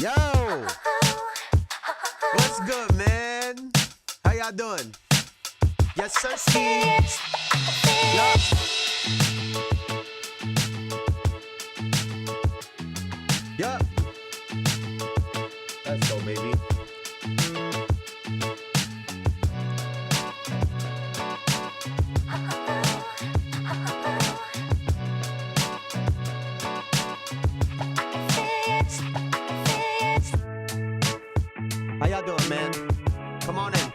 Yo! What's good, man? How y'all doing? Yes, sir, Steve. Yup. Yup. Let's go, baby. How y'all doing, man? Come on in.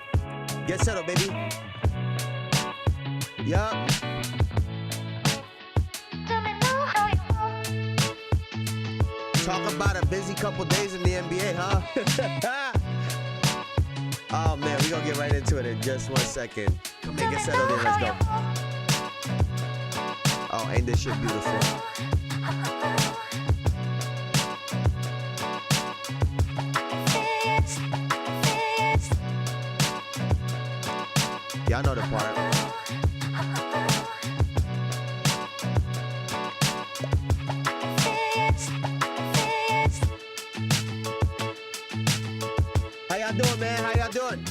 Get settled, baby. Yup. Talk about a busy couple days in the NBA, huh? Oh, man, we're going to get right into it in just 1 second. Come in, get settled in. Let's go. Oh, ain't this shit beautiful? Y'all know the part. How y'all doing, man? How y'all doing?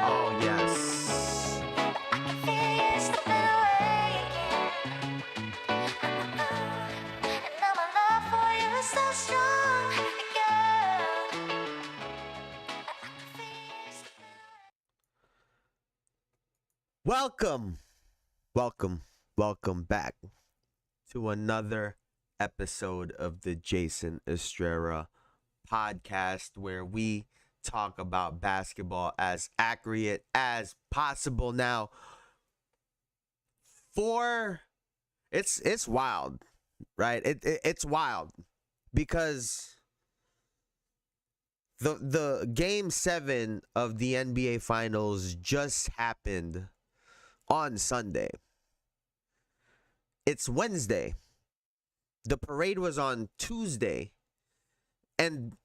Oh, yes. Welcome back to another episode of the Jayson Estrera podcast, where we talk about basketball as accurate as possible. Now, it's wild, right? It's wild because the game 7 of the NBA Finals just happened on Sunday. It's Wednesday. The parade was on Tuesday. And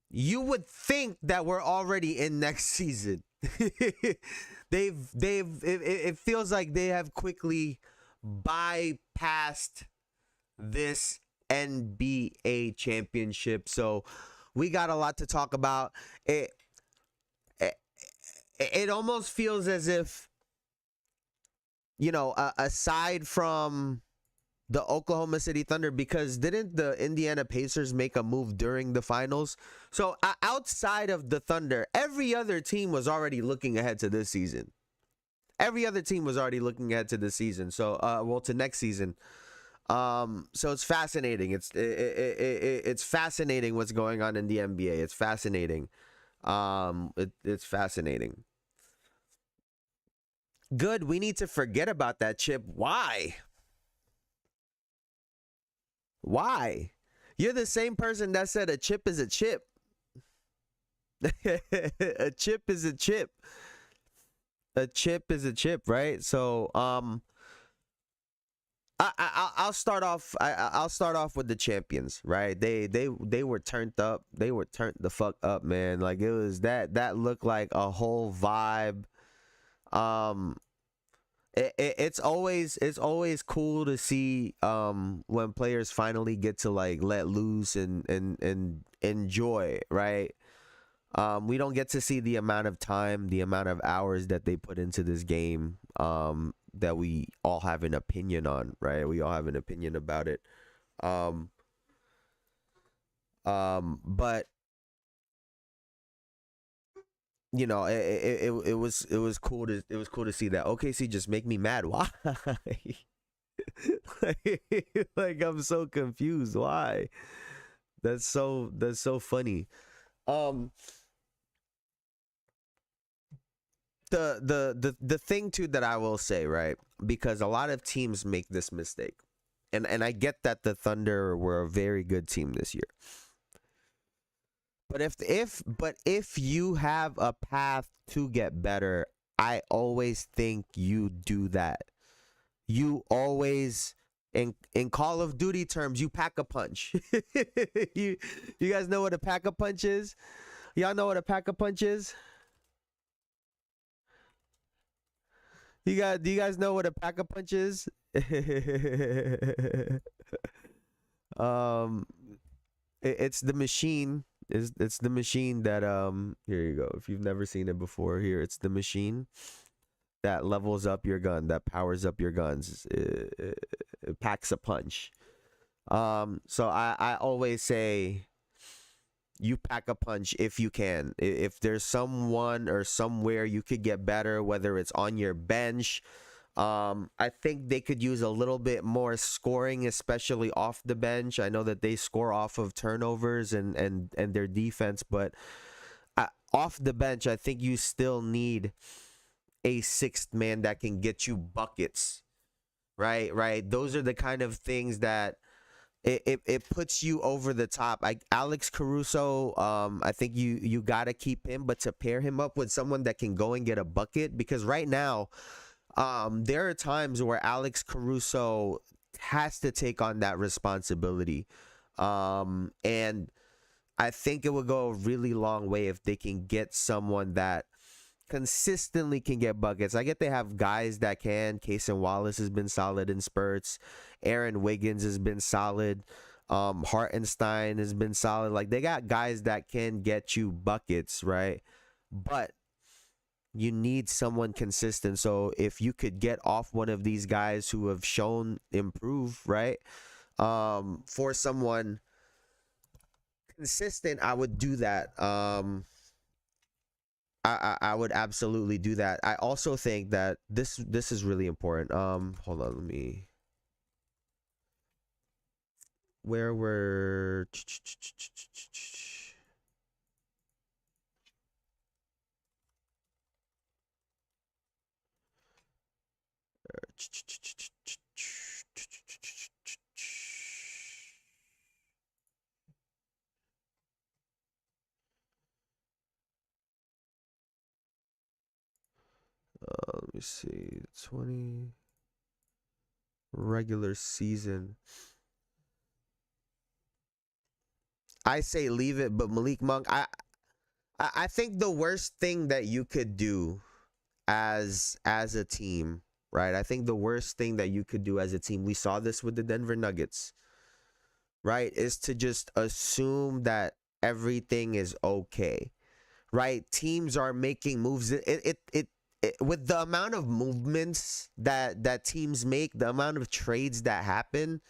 you would think that we're already in next season. It feels like they have quickly bypassed this NBA championship. So we got a lot to talk about. It almost feels as if, aside from the Oklahoma City Thunder, because didn't the Indiana Pacers make a move during the finals? So outside of the Thunder, every other team was already looking ahead to this season. So, to next season. So it's fascinating. It's fascinating what's going on in the NBA. It's fascinating. It's fascinating. Good. We need to forget about that chip. Why? You're the same person that said a chip is a chip. A chip is a chip. A chip is a chip, right? So, I'll start off. I'll start off with the champions, right? They were turned up. They were turned the fuck up, man. Like, it was that looked like a whole vibe. It's always cool to see when players finally get to like let loose and enjoy, right? We don't get to see the amount of time, the amount of hours that they put into this game that we all have an opinion on, right? We all have an opinion about it. But it was cool to see that. OKC just make me mad. Why? like I'm so confused. Why? That's so funny. The thing too that I will say, right? Because a lot of teams make this mistake. And I get that the Thunder were a very good team this year. But if you have a path to get better, I always think you do that. You always In Call of Duty terms, you pack a punch. you you guys know what a pack a punch is? Y'all know what a pack a punch is? Do you guys know what a pack a punch is? um it's the machine. It's the machine that here you go. If you've never seen it before, here it's the machine that levels up your gun, that powers up your guns. It packs a punch. So I always say you pack a punch if you can. If there's someone or somewhere you could get better, whether it's on your bench, I think they could use a little bit more scoring, especially off the bench. I know that they score off of turnovers and their defense, but off the bench, I think you still need a sixth man that can get you buckets. Right. Those are the kind of things that it puts you over the top. Alex Caruso, I think you gotta keep him, but to pair him up with someone that can go and get a bucket, because right now, there are times where Alex Caruso has to take on that responsibility. And I think it would go a really long way if they can get someone that consistently can get buckets. I get they have guys that can. Cason Wallace has been solid in spurts. Aaron Wiggins has been solid. Hartenstein has been solid. Like, they got guys that can get you buckets, right? But you need someone consistent. So if you could get off one of these guys who have shown improve, right? For someone consistent, I would do that. I would absolutely do that. I also think that this is really important. Hold on, let me. Where were let me see. 20 regular season. I say leave it, but Malik Monk, I think the worst thing that you could do as a team, right? I think the worst thing that you could do as a team, we saw this with the Denver Nuggets, right? Is to just assume that everything is okay, right? Teams are making moves. It with the amount of movements that teams make, the amount of trades that happen,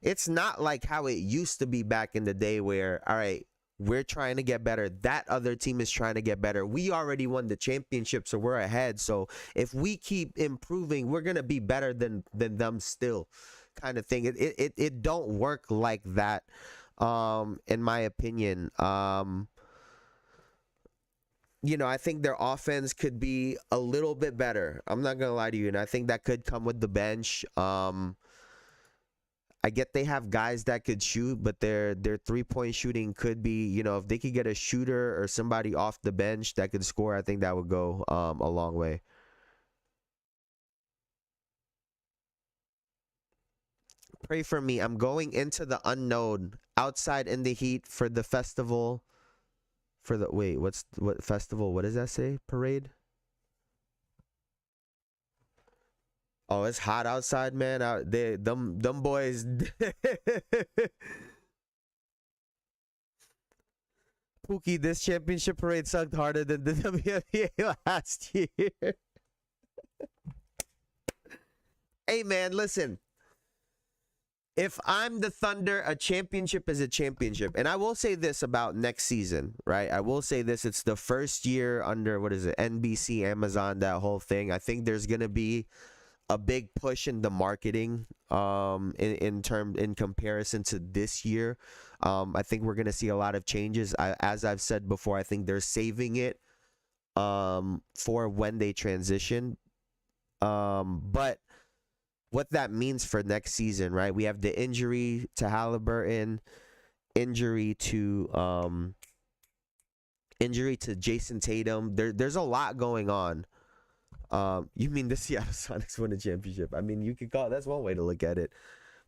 it's not like how it used to be back in the day where, all right, we're trying to get better. That other team is trying to get better. We already won the championship, so we're ahead. So if we keep improving, we're gonna be better than them still, kind of thing. It don't work like that, in my opinion. I think their offense could be a little bit better. I'm not gonna lie to you, and I think that could come with the bench. I get they have guys that could shoot, but their 3-point shooting could be, if they could get a shooter or somebody off the bench that could score, I think that would go a long way. Pray for me. I'm going into the unknown, outside in the heat for the festival. What festival? What does that say? Parade? Oh, it's hot outside, man. Them boys. Pookie, this championship parade sucked harder than the WNBA last year. Hey, man, listen. If I'm the Thunder, a championship is a championship. And I will say this about next season, right? I will say this. It's the first year under, what is it, NBC, Amazon, that whole thing. I think there's going to be a big push in the marketing in comparison to this year. I think we're going to see a lot of changes. As I've said before, I think they're saving it for when they transition. But what that means for next season, right? We have the injury to Halliburton, injury to Jayson Tatum. There's a lot going on. You mean the Seattle Sonics won a championship? I mean, you could call it, that's one way to look at it.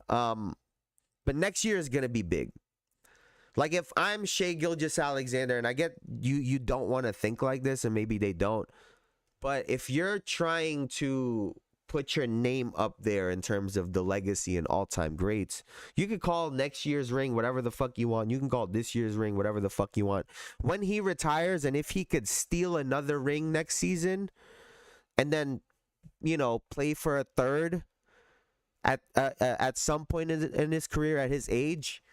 But next year is gonna be big. Like if I'm Shea Gilgeous-Alexander, and I get you don't want to think like this, and maybe they don't, but if you're trying to put your name up there in terms of the legacy and all-time greats, you could call next year's ring whatever the fuck you want. You can call this year's ring whatever the fuck you want. When he retires, and if he could steal another ring next season, and then play for a third at some point in his career at his age,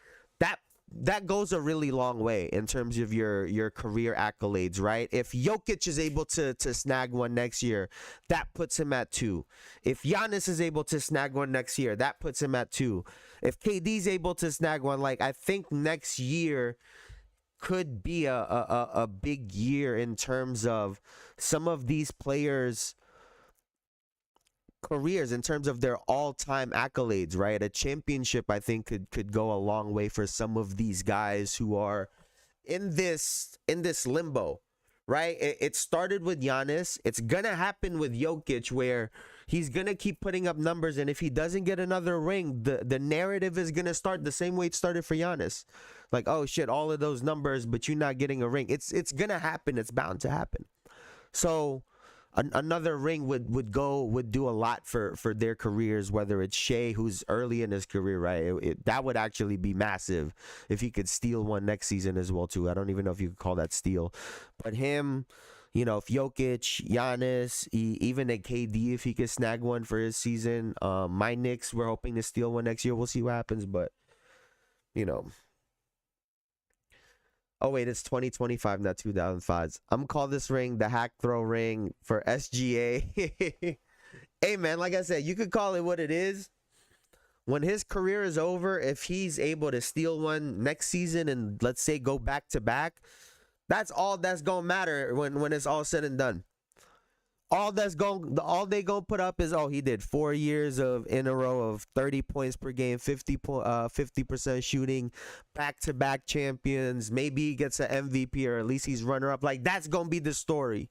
that goes a really long way in terms of your career accolades, right? If Jokic is able to snag one next year, that puts him at 2. If Giannis is able to snag one next year, that puts him at 2. If KD's able to snag one, like, I think next year could be a big year in terms of some of these players' careers, in terms of their all-time accolades, right? A championship, I think, could go a long way for some of these guys who are in this limbo, right? It started with Giannis. It's gonna happen with Jokic, where he's gonna keep putting up numbers, and if he doesn't get another ring, the narrative is gonna start the same way it started for Giannis. Like, oh shit, all of those numbers, but you're not getting a ring. It's gonna happen. It's bound to happen. So another ring would do a lot for their careers, whether it's Shea, who's early in his career, right? That would actually be massive if he could steal one next season as well too. I don't even know if you could call that steal, but him, if Jokic, Giannis, even a KD, if he could snag one for his season. My Knicks, we're hoping to steal one next year. We'll see what happens, but oh wait, it's 2025, not 2005. I'm gonna call this ring the hack throw ring for SGA. Hey man, like I said, you could call it what it is. When his career is over, if he's able to steal one next season and, let's say, go back to back, that's all that's gonna matter when it's all said and done. All they gonna put up is, oh, he did 4 years in a row of 30 points per game, 50% shooting, back-to-back champions. Maybe he gets an MVP, or at least he's runner-up. Like, that's gonna be the story.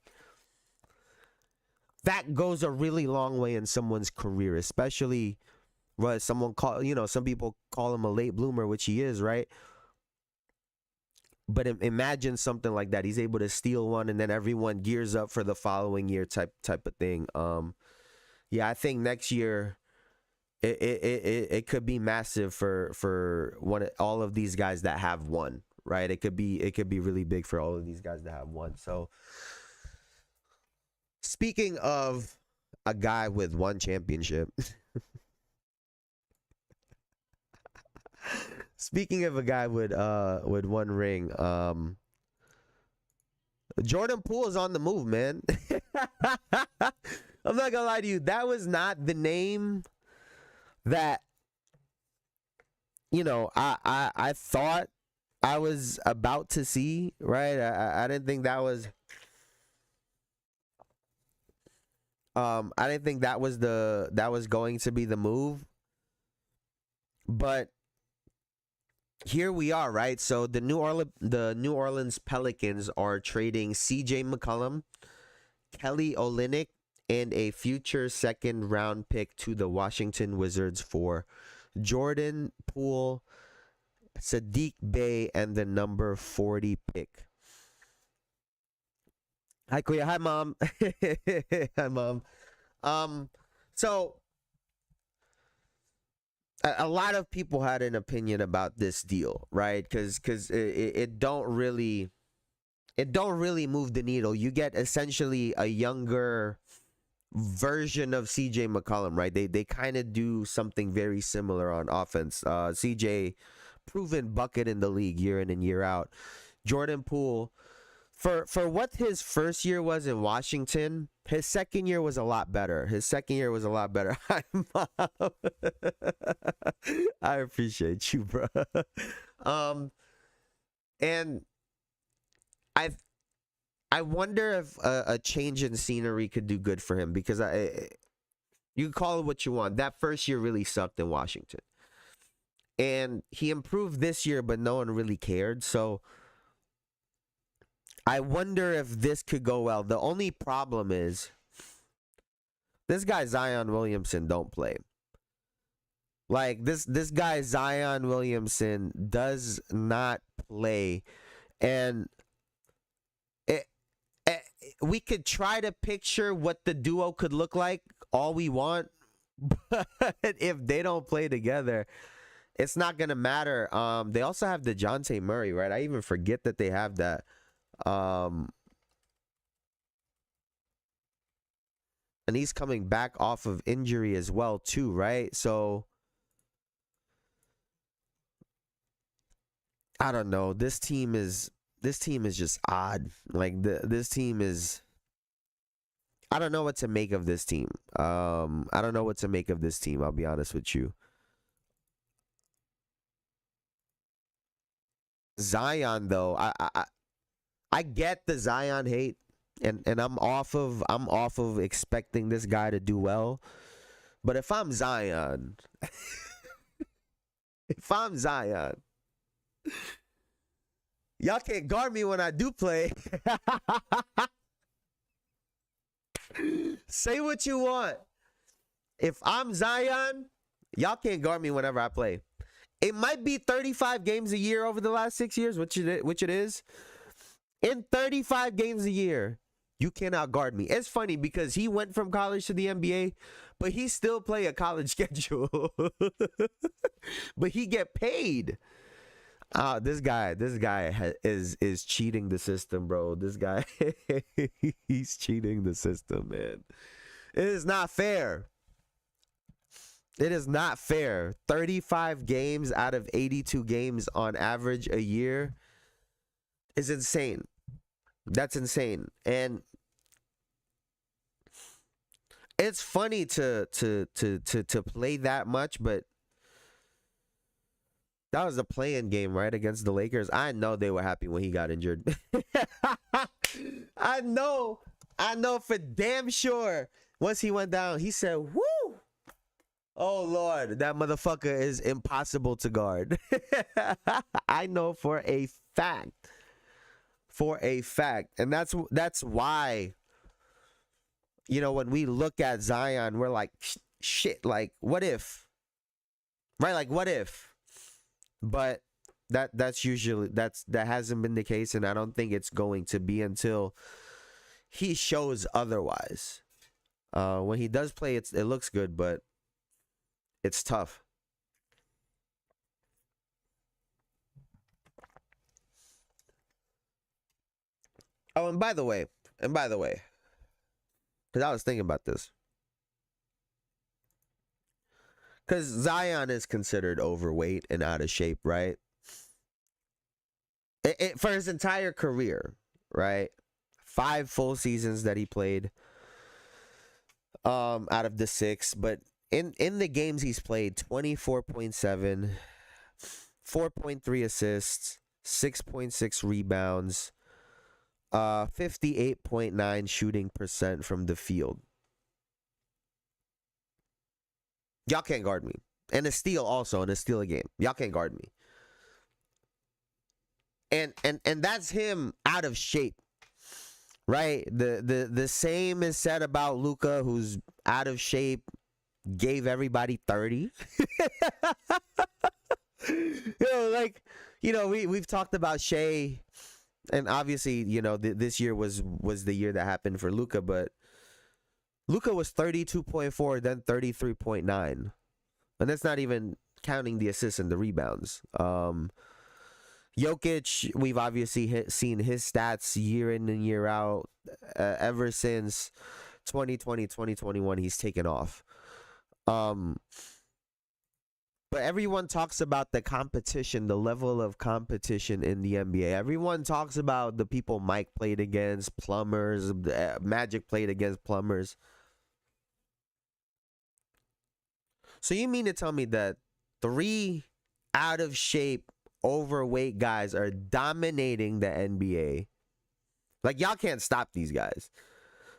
That goes a really long way in someone's career, especially what some people call him a late bloomer, which he is, right? But imagine something like that. He's able to steal one, and then everyone gears up for the following year type of thing. Yeah, I think next year it could be massive for all of these guys that have one, right? It could be really big for all of these guys that have one. So, speaking of a guy with one championship. Speaking of a guy with one ring, Jordan Poole is on the move, man. I'm not gonna lie to you, that was not the name that I thought I was about to see, right? I didn't think that was I didn't think that was going to be the move, but here we are, right? So the New Orleans Pelicans are trading CJ McCollum, Kelly Olynyk, and a future second-round pick to the Washington Wizards for Jordan Poole, Sadiq Bey, and the number 40 pick. Hi, Kuya. Hi, Mom. Hi, Mom. So a lot of people had an opinion about this deal, right? Because it don't really move the needle. You get essentially a younger version of CJ McCollum, right? They kind of do something very similar on offense. CJ, proven bucket in the league year in and year out. Jordan Poole, for what his first year was in Washington, his second year was a lot better. Hi, Mom. I appreciate you, bro. And I wonder if a change in scenery could do good for him, because you can call it what you want. That first year really sucked in Washington, and he improved this year, but no one really cared. So I wonder if this could go well. The only problem is this guy Zion Williamson don't play. Like this guy Zion Williamson does not play, and it, it, we could try to picture what the duo could look like all we want, but if they don't play together, it's not gonna matter. They also have DeJounte Murray, right? I even forget that they have that. And he's coming back off of injury as well, too, right? So I don't know. This team is just odd. Like this team is. I don't know what to make of this team. I don't know what to make of this team. I'll be honest with you. Zion, though, I get the Zion hate, and I'm off of expecting this guy to do well. But if I'm Zion, if I'm Zion, y'all can't guard me when I do play. Say what you want. If I'm Zion, y'all can't guard me whenever I play. It might be 35 games a year over the last 6 years, which it is. In 35 games a year, you cannot guard me. It's funny because he went from college to the NBA, but he still play a college schedule. But he get paid. This guy is cheating the system, bro. This guy, he's cheating the system, man. It is not fair. It is not fair. 35 games out of 82 games on average a year is insane. That's insane. And it's funny to play that much, but that was a play-in game, right, against the Lakers. I know they were happy when he got injured. I know for damn sure. Once he went down, he said, "Woo! Oh Lord, that motherfucker is impossible to guard." I know for a fact. And that's why, you know, when we look at Zion, we're like, shit, like, what if? Right? Like, what if? But that hasn't been the case, and I don't think it's going to be until he shows otherwise. When he does play, it looks good, but it's tough. Oh, and by the way, because I was thinking about this, because Zion is considered overweight and out of shape, right? For his entire career, right? 5 full seasons that he played, out of the 6, but in the games he's played, 24.7, 4.3 assists, 6.6 rebounds, 58.9 shooting percent from the field. Y'all can't guard me. And a steal also, and a steal a game. Y'all can't guard me. And that's him out of shape. Right? The same is said about Luka, who's out of shape, gave everybody 30. We've talked about Shea, and obviously, this year was the year that happened for Luka, but Luka was 32.4, then 33.9. And that's not even counting the assists and the rebounds. Jokic, we've obviously seen his stats year in and year out. Ever since 2020, 2021, he's taken off. But everyone talks about the competition, the level of competition in the NBA. Everyone talks about the people Mike played against, plumbers, Magic played against plumbers. So you mean to tell me that 3 out of shape, overweight guys are dominating the NBA? Like, y'all can't stop these guys.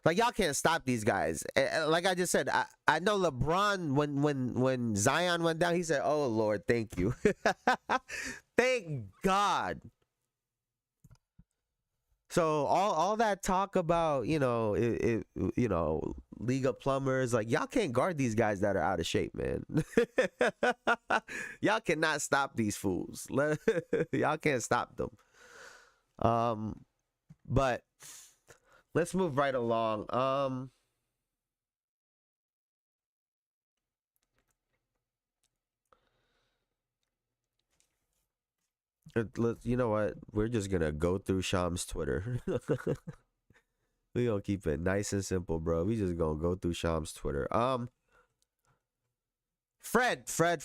Like, y'all can't stop these guys. Like I just said, I know LeBron, when Zion went down, he said, "Oh Lord, thank you." Thank God. So all that talk about, League of Plumbers, like, y'all can't guard these guys that are out of shape, man. Y'all cannot stop these fools. Y'all can't stop them. But let's move right along. You know what? We're just gonna go through Sham's Twitter. We gonna keep it nice and simple, bro. We just gonna go through Sham's Twitter. Fred Van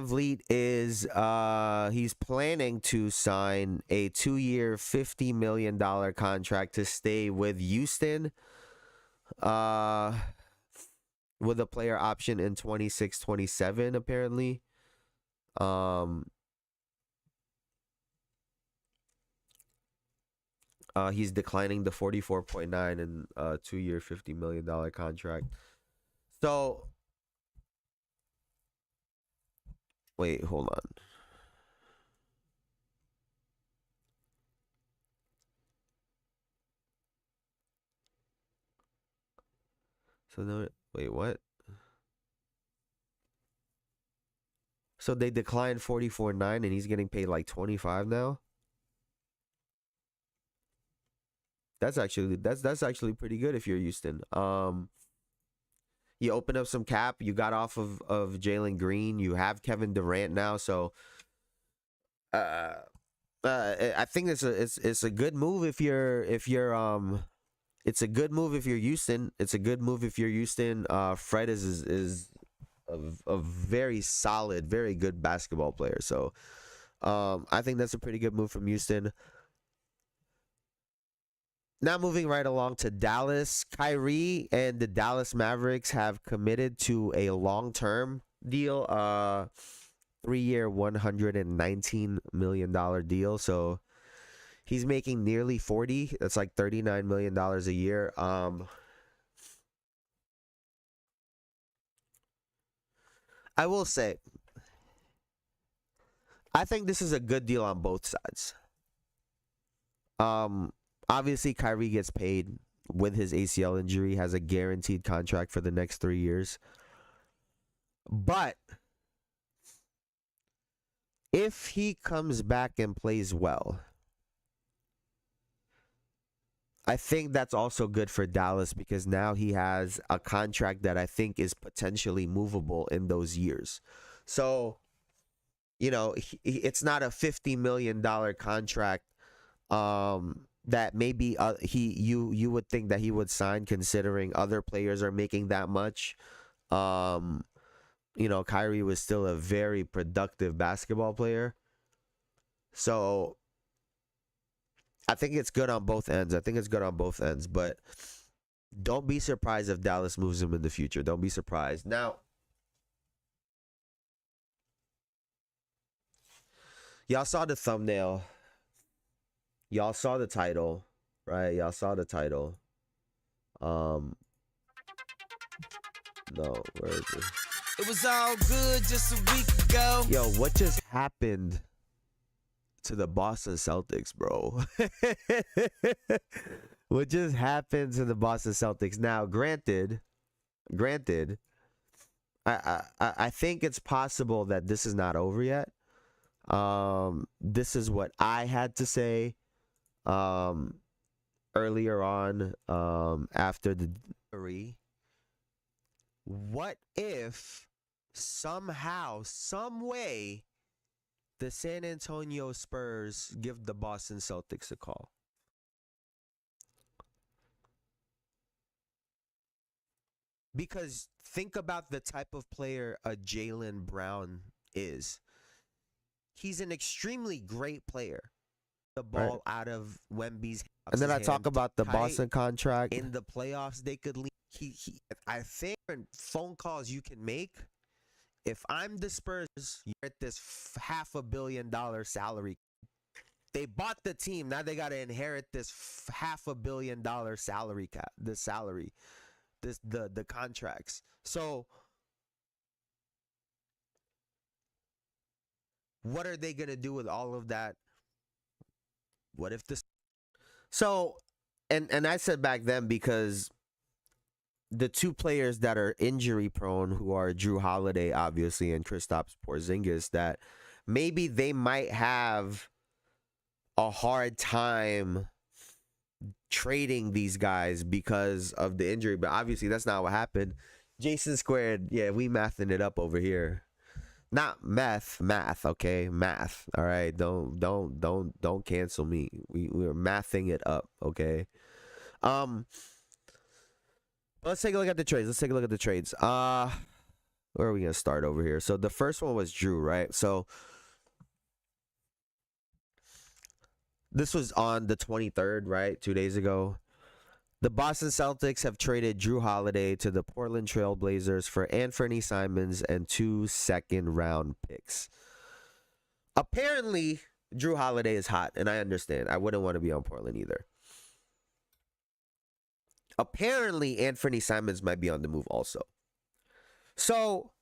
Vliet is he's planning to sign a 2-year, $50 million contract to stay with Houston. With a player option in 26-27, apparently. He's declining the 44.9 and 2-year, $50 million contract. So, wait, hold on. So no, wait, what? So they declined 44.9 and he's getting paid like 25 now? That's actually pretty good if you're Houston. You open up some cap. You got off of Jalen Green. You have Kevin Durant now. So, I think it's a good move if you're it's a good move if you're Houston. It's a good move if you're Houston. Fred is a very solid, very good basketball player. So, I think that's a pretty good move from Houston. Now moving right along to Dallas. Kyrie and the Dallas Mavericks have committed to a long-term deal, 3-year, $119 million deal. So he's making nearly 40. That's like $39 million a year. I will say, I think this is a good deal on both sides. Obviously, Kyrie gets paid with his ACL injury, has a guaranteed contract for the next 3 years. But if he comes back and plays well, I think that's also good for Dallas because now he has a contract that I think is potentially movable in those years. So, it's not a $50 million contract that maybe you would think that he would sign, considering other players are making that much. Kyrie was still a very productive basketball player. So I think it's good on both ends. But don't be surprised if Dallas moves him in the future. Don't be surprised. Now, y'all saw the thumbnail. Y'all saw the title, right? Y'all saw the title. No, where is it? It was all good just a week ago. Yo, what just happened to the Boston Celtics, bro? What just happened to the Boston Celtics? Now, granted, I think it's possible that this is not over yet. This is what I had to say earlier on after the three. What if somehow, some way, the San Antonio Spurs give the Boston Celtics a call? Because think about the type of player a Jaylen Brown is. He's an extremely great player. The ball out of Wemby's hands. And then I talk about the Boston contract. In the playoffs, they could leave. I think phone calls you can make. If I'm the Spurs, you're at this $500 million salary. They bought the team. Now they got to inherit this $500 million salary cap. The salary. The contracts. So what are they gonna do with all of that? What if this? So, and I said back then because the two players that are injury prone, who are Jrue Holiday, obviously, and Kristaps Porzingis, that maybe they might have a hard time trading these guys because of the injury. But obviously, that's not what happened. Jayson squared, yeah, we mathing it up over here. Not math, okay, math. All right, don't cancel me. We're mathing it up, okay. Let's take a look at the trades. Where are we gonna start over here? So the first one was Jrue, right? So this was on the 23rd, right? 2 days ago. The Boston Celtics have traded Jrue Holiday to the Portland Trail Blazers for Anthony Simons and 2 second-round picks. Apparently, Jrue Holiday is hot, and I understand. I wouldn't want to be on Portland either. Apparently, Anthony Simons might be on the move also. So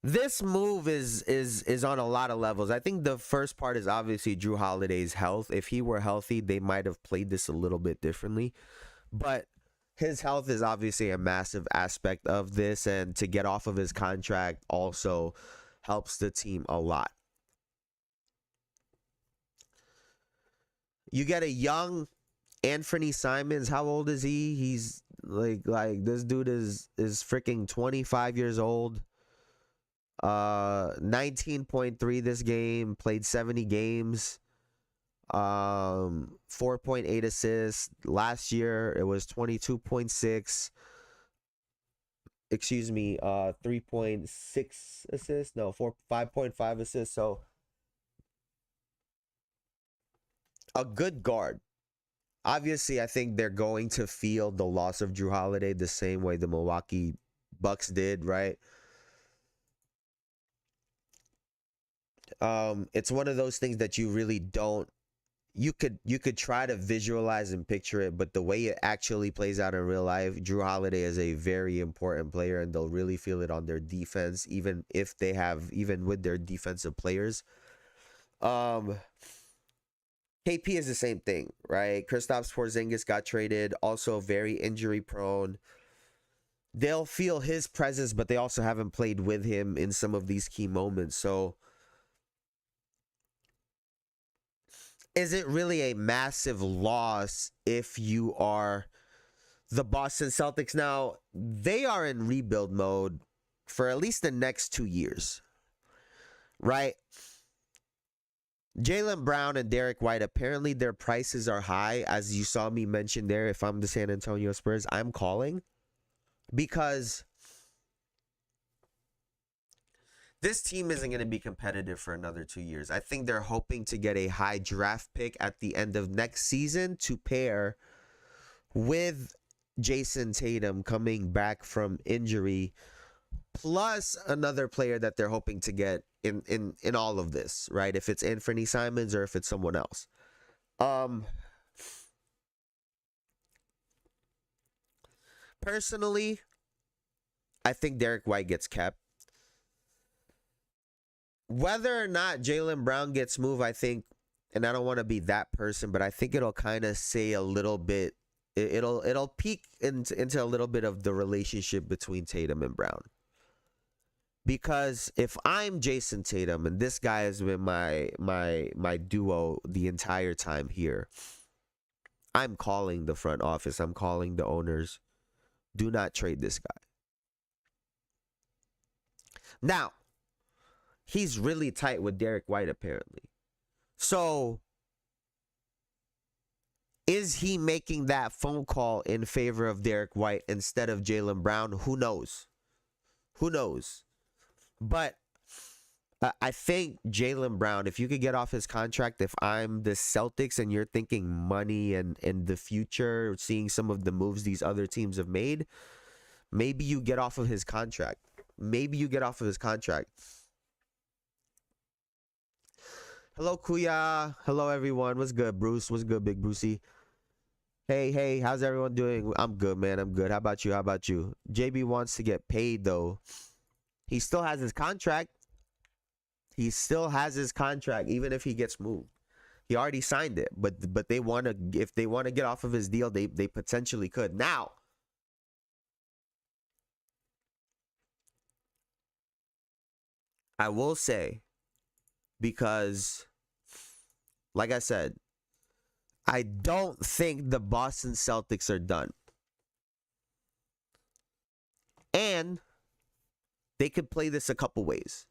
this move is on a lot of levels. I think the first part is obviously Jrue Holiday's health. If he were healthy, they might have played this a little bit differently. But his health is obviously a massive aspect of this, and to get off of his contract also helps the team a lot. You get a young Anthony Simons. How old is he? He's like this dude is freaking 25 years old. 19.3 this game, played 70 games. 4.8 assists. Last year it was 22.6. Excuse me, 3.6 assists. No, 5.5 assists. So a good guard. Obviously, I think they're going to feel the loss of Jrue Holiday the same way the Milwaukee Bucks did, right? It's one of those things that you really don't. You could try to visualize and picture it, but the way it actually plays out in real life, Jrue Holiday is a very important player, and they'll really feel it on their defense, even with their defensive players. KP is the same thing, right? Kristaps Porzingis got traded, also very injury prone. They'll feel his presence, but they also haven't played with him in some of these key moments. So is it really a massive loss if you are the Boston Celtics? Now, they are in rebuild mode for at least the next 2 years, right? Jaylen Brown and Derek White, apparently their prices are high, as you saw me mention there. If I'm the San Antonio Spurs, I'm calling, because this team isn't going to be competitive for another 2 years. I think they're hoping to get a high draft pick at the end of next season to pair with Jason Tatum coming back from injury, plus another player that they're hoping to get in all of this, right? If it's Anthony Simons or if it's someone else. Personally, I think Derek White gets kept. Whether or not Jaylen Brown gets moved, I think, and I don't want to be that person, but I think it'll kind of say a little bit. It'll peek into a little bit of the relationship between Tatum and Brown. Because if I'm Jason Tatum and this guy has been my duo the entire time here, I'm calling the front office. I'm calling the owners. Do not trade this guy. Now, he's really tight with Derek White, apparently. So, is he making that phone call in favor of Derek White instead of Jaylen Brown? Who knows? Who knows? But I think Jaylen Brown, if you could get off his contract, if I'm the Celtics and you're thinking money and the future, seeing some of the moves these other teams have made, maybe you get off of his contract. Hello, Kuya. Hello, everyone. What's good, Bruce? What's good, Big Brucey? Hey, how's everyone doing? I'm good, man. I'm good. How about you? JB wants to get paid, though. He still has his contract. Even if he gets moved. He already signed it, but they want to, if they want to get off of his deal, they potentially could. Now, I will say, because like I said, I don't think the Boston Celtics are done. And they could play this a couple ways.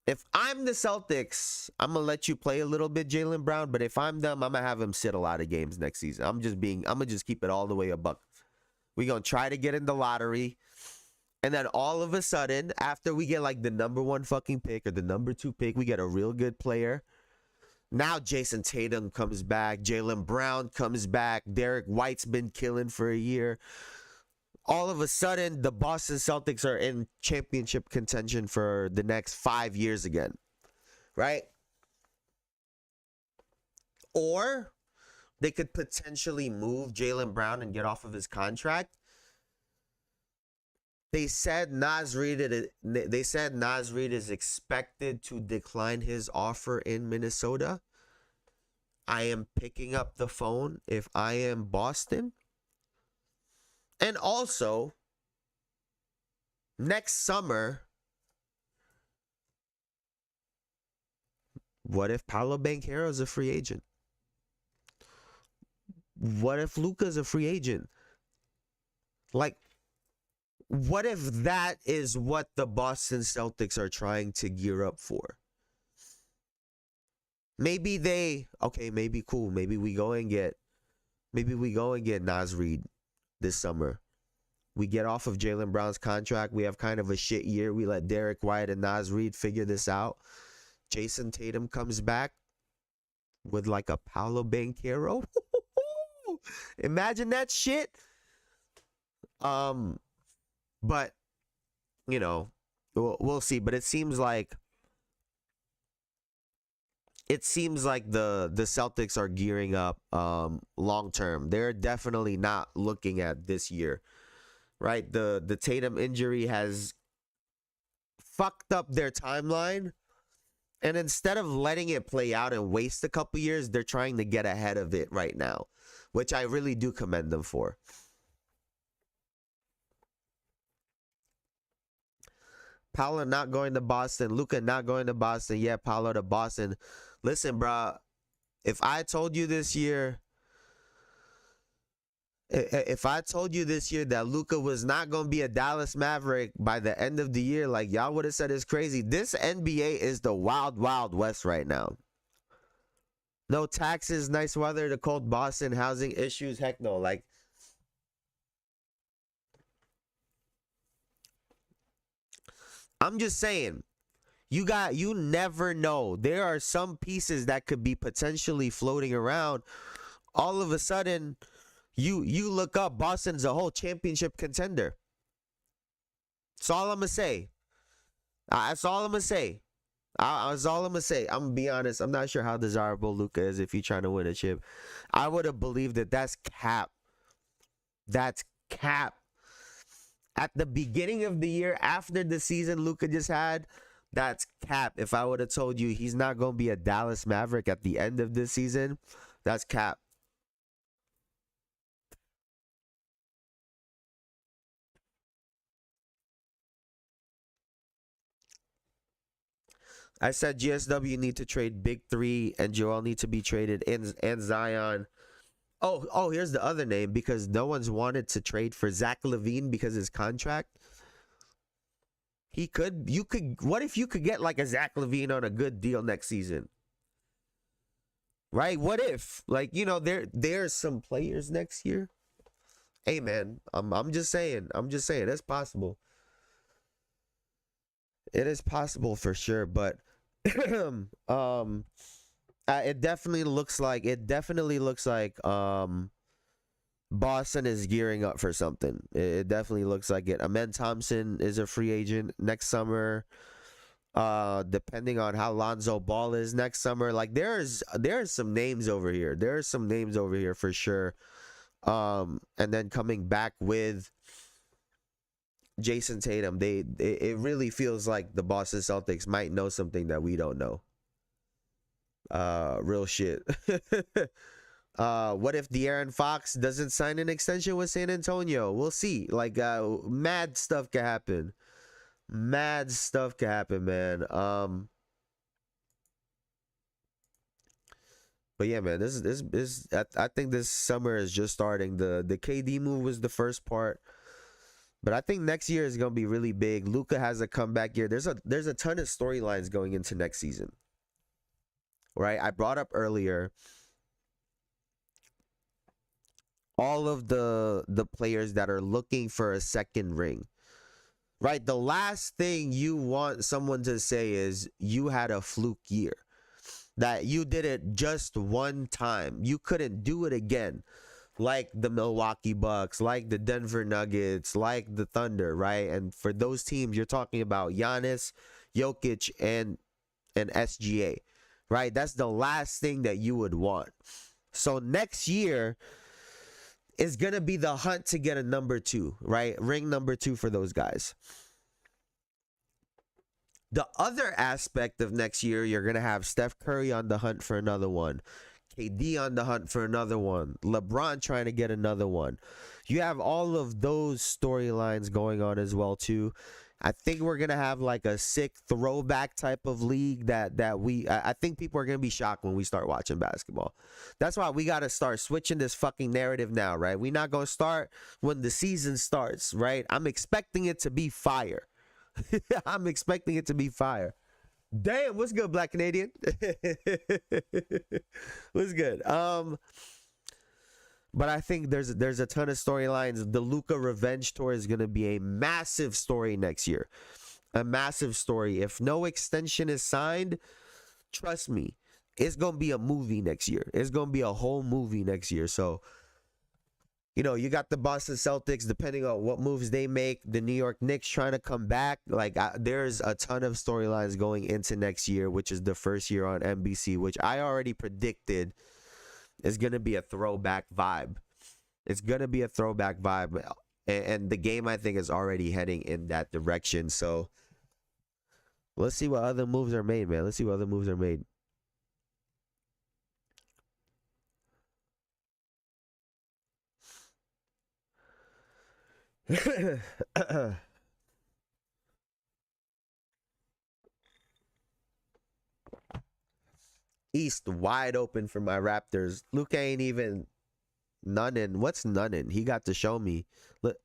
If I'm the Celtics, I'm going to let you play a little bit, Jaylen Brown. But if I'm them, I'm going to have him sit a lot of games next season. I'm going to just keep it all the way a buck. We're going to try to get in the lottery. And then all of a sudden, after we get like the number 1 fucking pick or the number 2 pick, we get a real good player. Now Jayson Tatum comes back. Jaylen Brown comes back. Derek White's been killing for a year. All of a sudden, the Boston Celtics are in championship contention for the next 5 years again, right? Or they could potentially move Jaylen Brown and get off of his contract. They said Naz Reid is expected to decline his offer in Minnesota. I am picking up the phone if I am Boston. And also, next summer, what if Paolo Banchero is a free agent? What if Luka's a free agent? Like, what if that is what the Boston Celtics are trying to gear up for? Maybe maybe cool. Maybe we go and get Naz Reid this summer. We get off of Jaylen Brown's contract. We have kind of a shit year. We let Derek White and Naz Reid figure this out. Jayson Tatum comes back with like a Paolo Banchero. Imagine that shit. But you know, we'll see. But it seems like the Celtics are gearing up long term. They're definitely not looking at this year, right? The Tatum injury has fucked up their timeline, and instead of letting it play out and waste a couple years, they're trying to get ahead of it right now, which I really do commend them for. Paolo not going to Boston. Luka not going to Boston. Yeah, Paolo to Boston. Listen, bro. If I told you this year that Luka was not going to be a Dallas Maverick by the end of the year, like y'all would have said it's crazy. This NBA is the wild, wild west right now. No taxes, nice weather, the cold Boston, housing issues. Heck no. Like, I'm just saying, you never know. There are some pieces that could be potentially floating around. All of a sudden, you look up, Boston's a whole championship contender. That's all I'm going to say. That's all I'm going to say. That's all I'm going to say. I'm going to be honest. I'm not sure how desirable Luka is if he's trying to win a chip. I would have believed that that's cap. That's cap. At the beginning of the year, after the season Luka just had, that's cap. If I would have told you he's not going to be a Dallas Maverick at the end of this season, that's cap. I said GSW need to trade Big Three and Joel need to be traded and Zion. Oh, here's the other name, because no one's wanted to trade for Zach LaVine because his contract. What if you could get like a Zach LaVine on a good deal next season? Right? What if? Like, you know, there's some players next year. Hey man, I'm just saying. It's possible. It is possible for sure, but it definitely looks like Boston is gearing up for something. It definitely looks like it. Amen Thompson is a free agent next summer. Depending on how Lonzo Ball is next summer, like there's some names over here. There are some names over here for sure. And then coming back with Jayson Tatum, it really feels like the Boston Celtics might know something that we don't know. Real shit. What if De'Aaron Fox doesn't sign an extension with San Antonio? We'll see. Like, mad stuff can happen. Mad stuff can happen, man. But yeah, man, I think this summer is just starting. The KD move was the first part, but I think next year is gonna be really big. Luka has a comeback year. There's a ton of storylines going into next season, right? I brought up earlier all of the players that are looking for a second ring, right? The last thing you want someone to say is you had a fluke year, that you did it just one time, you couldn't do it again, like the Milwaukee Bucks, like the Denver Nuggets, like the Thunder, right? And for those teams, you're talking about Giannis, Jokic, and SGA, right? That's the last thing that you would want. So next year is going to be the hunt to get a number 2, right? Ring number 2 for those guys. The other aspect of next year, you're going to have Steph Curry on the hunt for another one, KD on the hunt for another one, LeBron trying to get another one. You have all of those storylines going on as well too. I think we're going to have like a sick throwback type of league I think people are going to be shocked when we start watching basketball. That's why we got to start switching this fucking narrative now, right? We're not going to start when the season starts, right? I'm expecting it to be fire. I'm expecting it to be fire. Damn, what's good, Black Canadian? What's good? But I think there's a ton of storylines. The Luka Revenge Tour is going to be a massive story next year. A massive story. If no extension is signed, trust me, it's going to be a movie next year. It's going to be a whole movie next year. So, you know, you got the Boston Celtics, depending on what moves they make, the New York Knicks trying to come back. Like, there's a ton of storylines going into next year, which is the first year on NBC, which I already predicted is going to be a throwback vibe. It's going to be a throwback vibe. And the game, I think, is already heading in that direction. So let's see what other moves are made, man. Let's see what other moves are made. East wide open for my Raptors. Luke ain't even nunnin. What's nunnin? He got to show me. Look.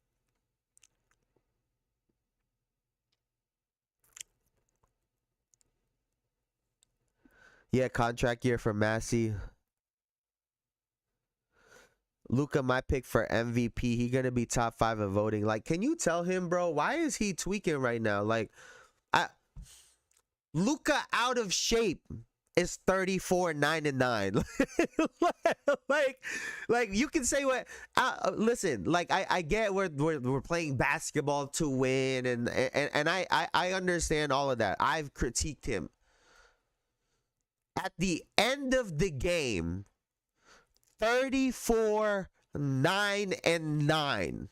Yeah, contract year for Massey. Luka, my pick for MVP. He gonna be top 5 in voting. Like, can you tell him, bro? Why is he tweaking right now? Like, Luka out of shape is 34-9-9. like you can say what. Listen, like I get we're playing basketball to win, and I understand all of that. I've critiqued him. At the end of the game, 34-9-9.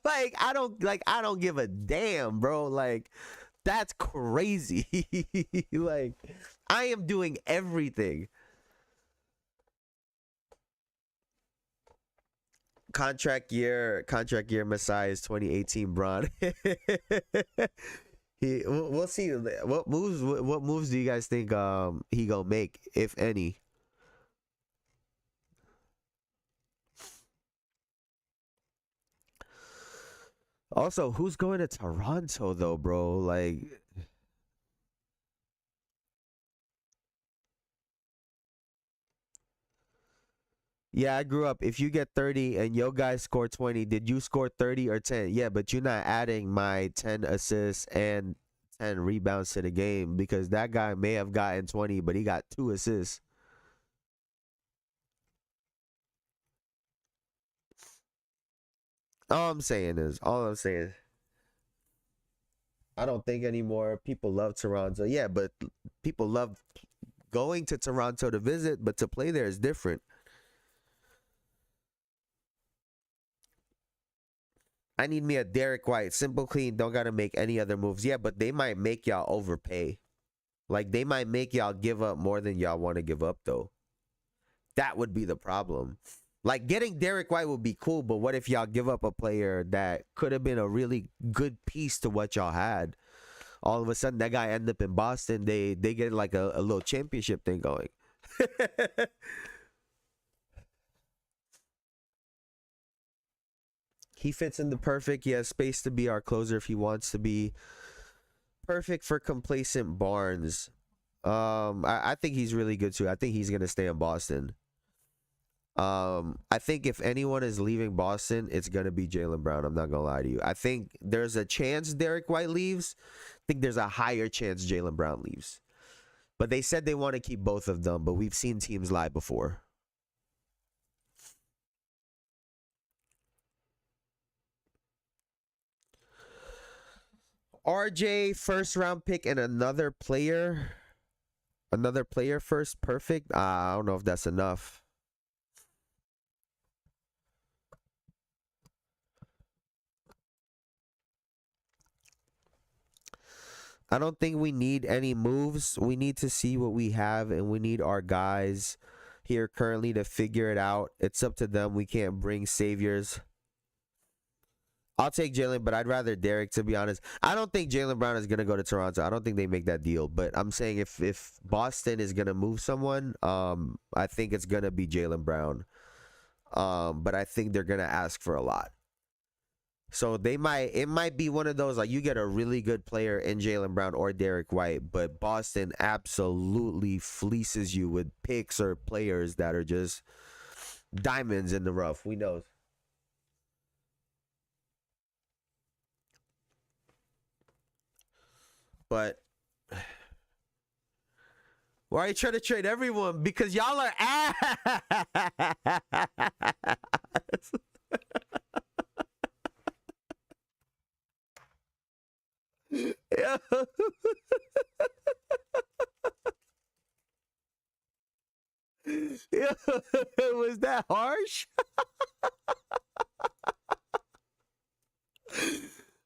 I don't give a damn, bro. Like, that's crazy. Like, I am doing everything. Contract year Messiah is 2018 Bron. We'll see what moves do you guys think he gonna make, if any? Also, who's going to Toronto though, bro? Like, yeah, I grew up. If you get 30 and your guys score 20, did you score 30 or 10? Yeah, but you're not adding my 10 assists and 10 rebounds to the game, because that guy may have gotten 20, but he got 2 assists. All I'm saying is, I don't think anymore. People love Toronto. Yeah, but people love going to Toronto to visit, but to play there is different. I need me a Derek White. Simple, clean, don't got to make any other moves. Yeah, but they might make y'all overpay. Like, they might make y'all give up more than y'all want to give up, though. That would be the problem. Like, getting Derek White would be cool, but what if y'all give up a player that could have been a really good piece to what y'all had? All of a sudden, that guy end up in Boston. They get like a little championship thing going. He fits in the perfect. He has space to be our closer if he wants to be. Perfect for complacent Barnes. I think he's really good too. I think he's gonna stay in Boston. I think if anyone is leaving Boston, it's gonna be Jaylen Brown. I'm not gonna lie to you. I think there's a chance Derek White leaves. I think there's a higher chance Jaylen Brown leaves. But they said they want to keep both of them, but we've seen teams lie before. RJ, first round pick, and another player. Another player first, perfect. I don't know if that's enough. I don't think we need any moves. We need to see what we have, and we need our guys here currently to figure it out. It's up to them. We can't bring saviors. I'll take Jaylen, but I'd rather Derek, to be honest. I don't think Jaylen Brown is going to go to Toronto. I don't think they make that deal. But I'm saying if Boston is going to move someone, I think it's going to be Jaylen Brown. But I think they're going to ask for a lot. So it might be one of those, like, you get a really good player in Jaylen Brown or Derek White, but Boston absolutely fleeces you with picks or players that are just diamonds in the rough. We know. But why are you trying to trade everyone? Because y'all are ass. Yeah. Yeah. Was that harsh?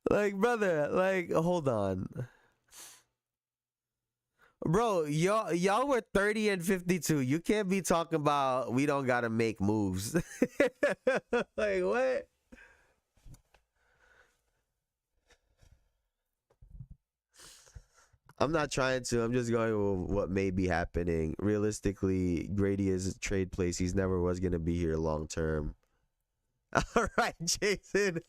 Like, brother, like, hold on. Bro, y'all were 30 and 52. You can't be talking about we don't gotta make moves. Like, what? I'm not trying to. I'm just going with what may be happening. Realistically, Grady is a trade place. He's never was gonna be here long term. All right, Jason.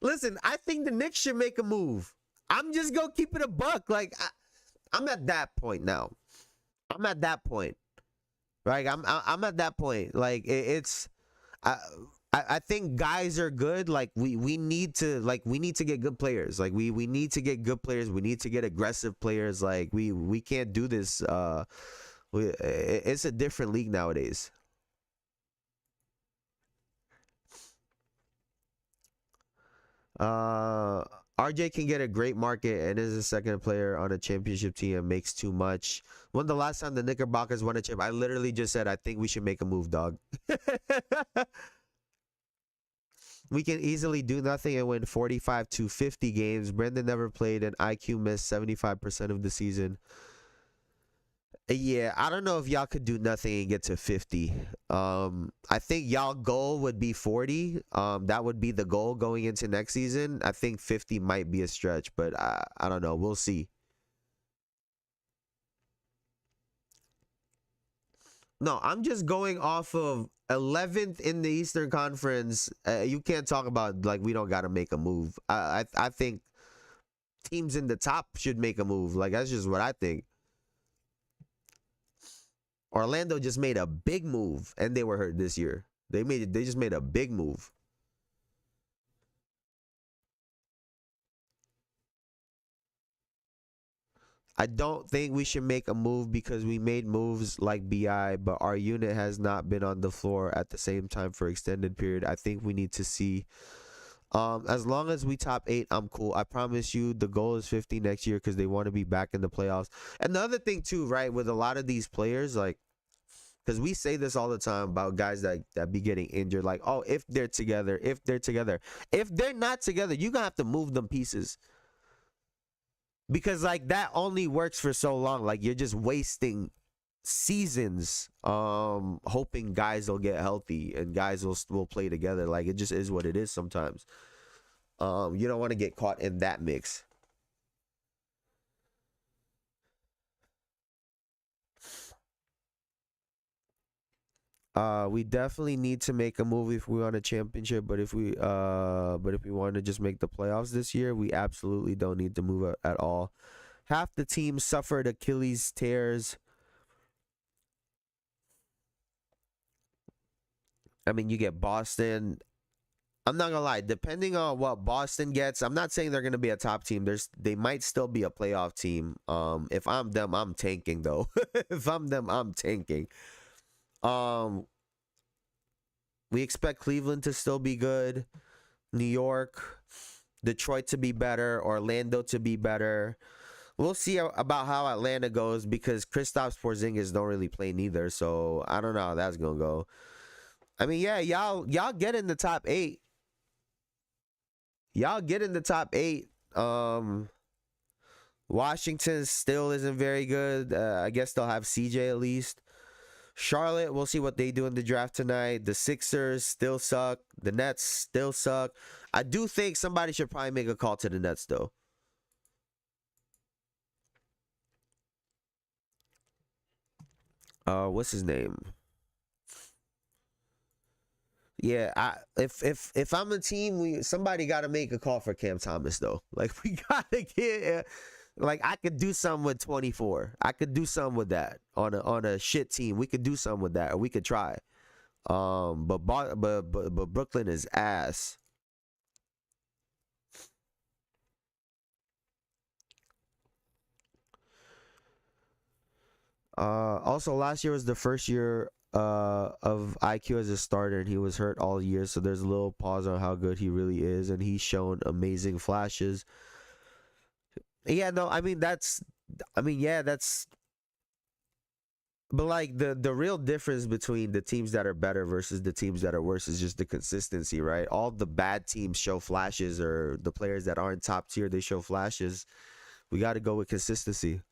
Listen, I think the Knicks should make a move. I'm just gonna keep it a buck. Like, I'm at that point now. I'm at that point. Right? I'm at that point. Like, it's I think guys are good. Like, we need to get good players. Like, we need to get good players. We need to get aggressive players. Like, we can't do this. It's a different league nowadays. RJ can get a great market and is a second player on a championship team and makes too much. When the last time the Knickerbockers won a chip, I literally just said I think we should make a move, dog. We can easily do nothing and win 45 to 50 games. Brendan never played and IQ missed 75% of the season. Yeah, I don't know if y'all could do nothing and get to 50. I think y'all goal would be 40. That would be the goal going into next season. I think 50 might be a stretch, but I don't know. We'll see. No, I'm just going off of 11th in the Eastern Conference. You can't talk about like we don't got to make a move. I think teams in the top should make a move. Like, that's just what I think. Orlando just made a big move, and they were hurt this year. They just made a big move. I don't think we should make a move because we made moves like BI, but our unit has not been on the floor at the same time for extended period. I think we need to see. As long as we top 8, I'm cool. I promise you the goal is 50 next year because they want to be back in the playoffs. And the other thing too, right, with a lot of these players, like, because we say this all the time about guys that be getting injured, like, oh, if they're together, if they're not together, you're gonna have to move them pieces. because like that only works for so long. Like you're just wasting seasons hoping guys will get healthy and guys will play together. Like it just is what it is sometimes. You don't want to get caught in that mix. We definitely need to make a move if we want a championship, but if we want to just make the playoffs this year, we absolutely don't need to move at all. Half the team suffered Achilles tears. I mean, you get Boston. I'm not gonna lie, depending on what Boston gets, I'm not saying they're gonna be a top team. They might still be a playoff team. If I'm them, I'm tanking though. If I'm them, I'm tanking. We expect Cleveland to still be good, New York, Detroit to be better, Orlando to be better. We'll see about how Atlanta goes because Kristaps, Porzingis don't really play neither, so I don't know how that's gonna go. I mean, yeah, y'all get in the top 8. Y'all get in the top 8. Washington still isn't very good. I guess they'll have CJ at least. Charlotte, we'll see what they do in the draft tonight. The Sixers still suck. The Nets still suck. I do think somebody should probably make a call to the Nets, though. What's his name? Yeah, if I'm a team, somebody got to make a call for Cam Thomas, though. Like we gotta get. Like I could do something with 24. I could do something with that on a shit team. We could do something with that. Or we could try. But Brooklyn is ass. Also last year was the first year of IQ as a starter, and he was hurt all year. So there's a little pause on how good he really is, and he's shown amazing flashes. Yeah, no, I mean that's but like the real difference between the teams that are better versus the teams that are worse is just the consistency, right? All the bad teams show flashes, or the players that aren't top tier, they show flashes. We got to go with consistency.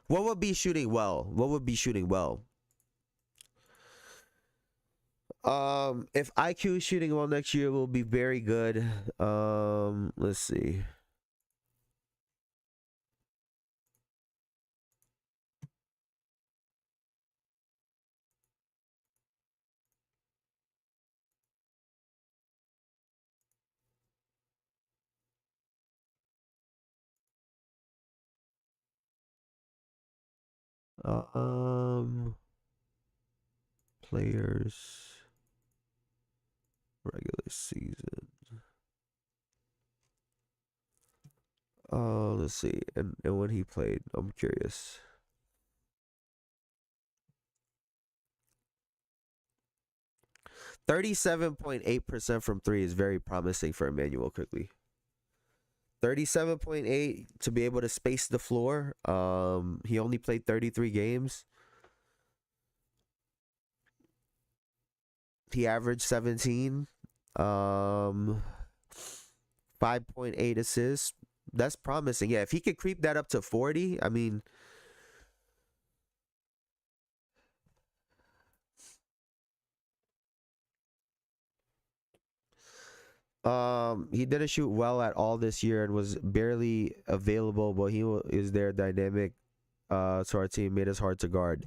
What would be shooting well? What would be shooting well? If IQ is shooting well next year, will be very good. Let's see. Players regular season. Let's see. And when he played, I'm curious. 37.8% from 3 is very promising for Emmanuel Quickly. 37.8 to be able to space the floor. He only played 33 games. He averaged 17. 5.8 assists. That's promising. Yeah, if he could creep that up to 40, I mean, he didn't shoot well at all this year and was barely available, but he is there dynamic to our team, made us hard to guard.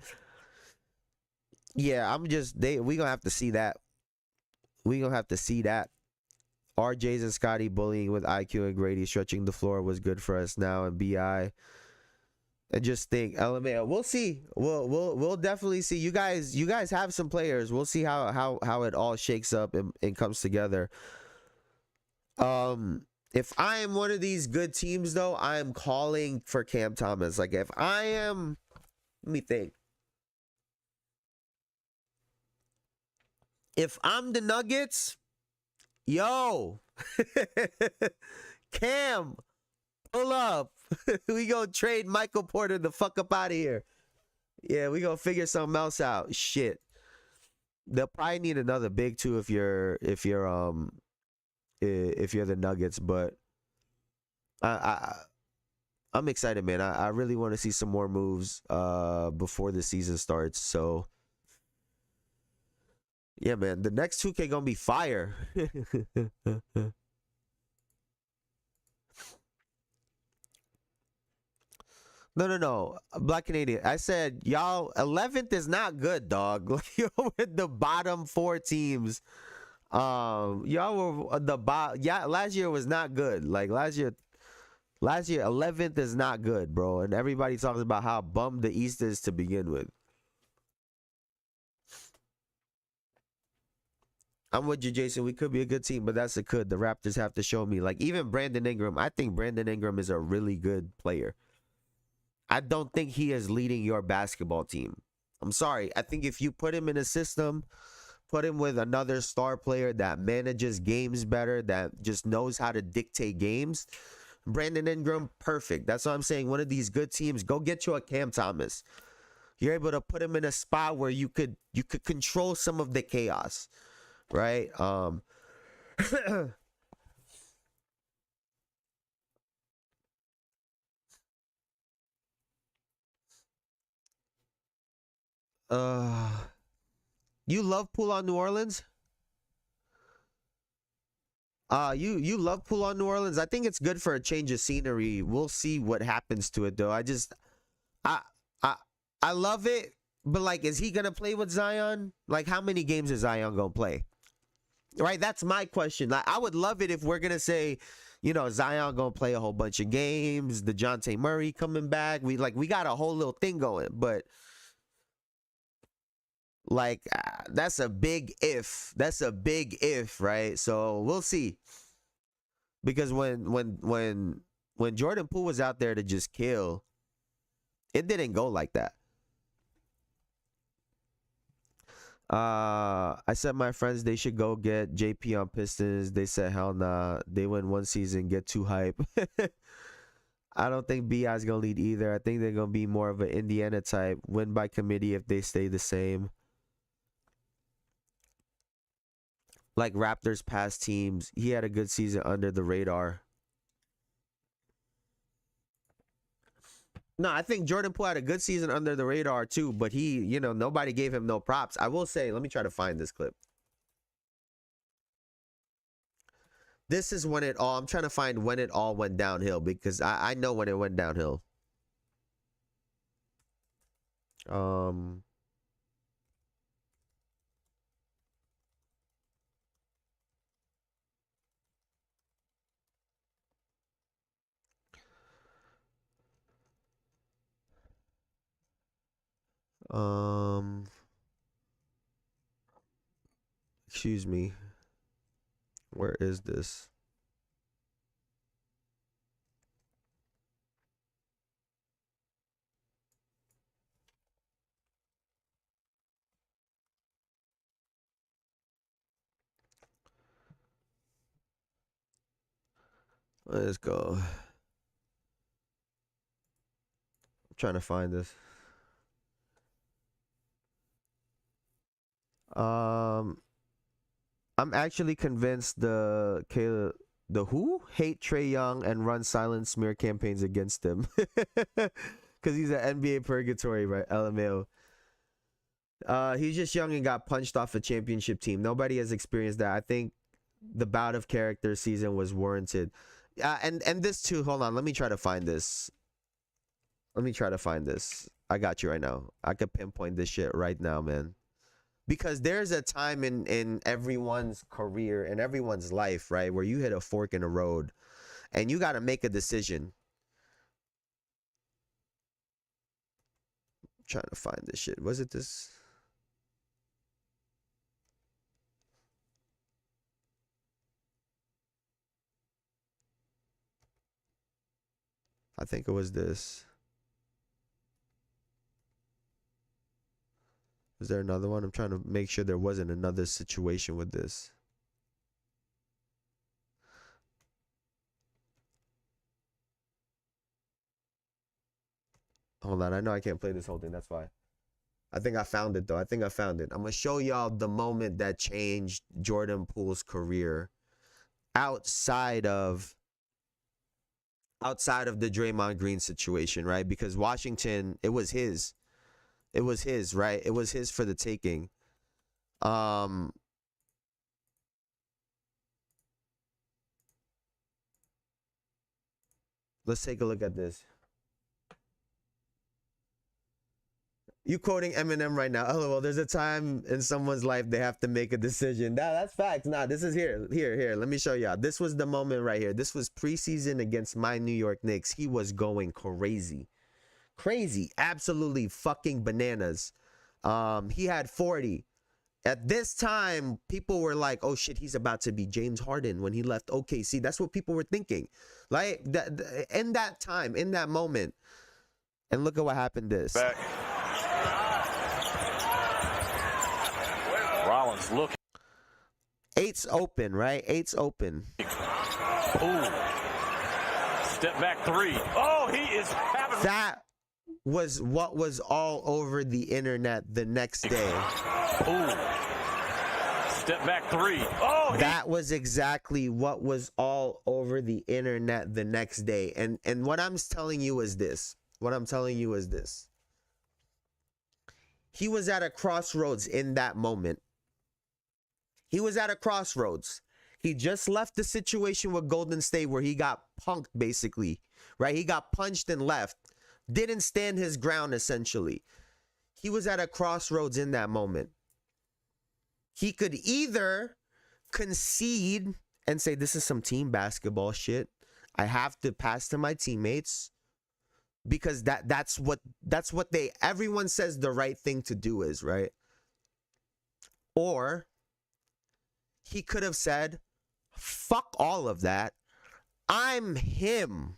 Yeah, we gonna have to see that. We gonna have to see that. RJ's and Scotty bullying with IQ and Grady stretching the floor was good for us now, and BI. And just think, LMAO. We'll see. We'll definitely see. You guys have some players. We'll see how it all shakes up and comes together. If I am one of these good teams, though, I am calling for Cam Thomas. Like if I am, let me think. If I'm the Nuggets, yo, Cam, pull up. We gonna trade Michael Porter the fuck up out of here. Yeah, we gonna figure something else out. Shit. They'll probably need another big too if you're the Nuggets, but I I'm excited, man. I really want to see some more moves before the season starts. So yeah, man, the next 2K gonna be fire. No. Black Canadian. I said y'all 11th is not good, dog. Like you're with the bottom four teams. Y'all were the bottom. Yeah, last year was not good. Like last year 11th is not good, bro. And everybody talks about how bummed the East is to begin with. I'm with you, Jason. We could be a good team, but that's a could. The Raptors have to show me. Like even Brandon Ingram, I think Brandon Ingram is a really good player. I don't think he is leading your basketball team. I'm sorry. I think if you put him in a system, put him with another star player that manages games better, that just knows how to dictate games, Brandon Ingram, perfect. That's what I'm saying. One of these good teams, go get you a Cam Thomas. You're able to put him in a spot where you could control some of the chaos, right? uh you love pool on New Orleans? You love pool on New Orleans? I think it's good for a change of scenery. We'll see what happens to it though. I I I love it, but like is he gonna play with Zion? Like how many games is Zion gonna play? Right? That's my question. Like I would love it if we're gonna say, Zion gonna play a whole bunch of games, DeJounte Murray coming back. We got a whole little thing going, but like that's a big if. That's a big if, right? So we'll see. Because when Jordan Poole was out there to just kill, it didn't go like that. I said my friends they should go get JP on Pistons. They said hell nah. They win one season, get too hype. I don't think BI's gonna lead either. I think they're gonna be more of an Indiana type, win by committee if they stay the same. Like Raptors past teams. He had a good season under the radar. No, I think Jordan Poole had a good season under the radar too, but he, nobody gave him no props. I will say, let me try to find this clip. This is I'm trying to find when it all went downhill because I know when it went downhill. Excuse me. Where is this? Let's go. I'm trying to find this. I'm actually convinced the who hate Trae Young and run silent smear campaigns against him because he's an NBA purgatory, right? LMAO. He's just young and got punched off a championship team. Nobody has experienced that. I think the bout of character season was warranted. And this too. Hold on, let me try to find this. I got you right now. I could pinpoint this shit right now, man. Because there's a time in everyone's career and everyone's life, right, where you hit a fork in the road and you got to make a decision. I'm trying to find this shit. Was it this? I think it was this. Is there another one? I'm trying to make sure there wasn't another situation with this. Hold on. I know I can't play this whole thing. That's why. I think I found it though. I think I found it. I'm gonna show y'all the moment that changed Jordan Poole's career outside of the Draymond Green situation, right? Because Washington, it was his. It was his, right? It was his for the taking. Let's take a look at this. You quoting Eminem right now. Oh, well, there's a time in someone's life they have to make a decision. That's facts. Nah, this is here. Let me show y'all. This was the moment right here. This was preseason against my New York Knicks. He was going crazy. Crazy. Absolutely fucking bananas. He had 40. At this time, people were like, oh shit, he's about to be James Harden when he left OKC. That's what people were thinking. Like, in that time, in that moment. And look at what happened this. Back. Rollins look. 8's open, right? 8's open. Ooh. Step back 3. Oh, he is having. That was what was all over the internet the next day. Ooh. Step back 3. Oh, that was exactly what was all over the internet the next day. And what I'm telling you is this. He was at a crossroads in that moment. He was at a crossroads. He just left the situation with Golden State where he got punked, basically, right? He got punched and left. Didn't stand his ground, essentially. He was at a crossroads in that moment. He could either concede and say, this is some team basketball shit. I have to pass to my teammates because that's what everyone says the right thing to do is, right? Or he could have said, fuck all of that. I'm him.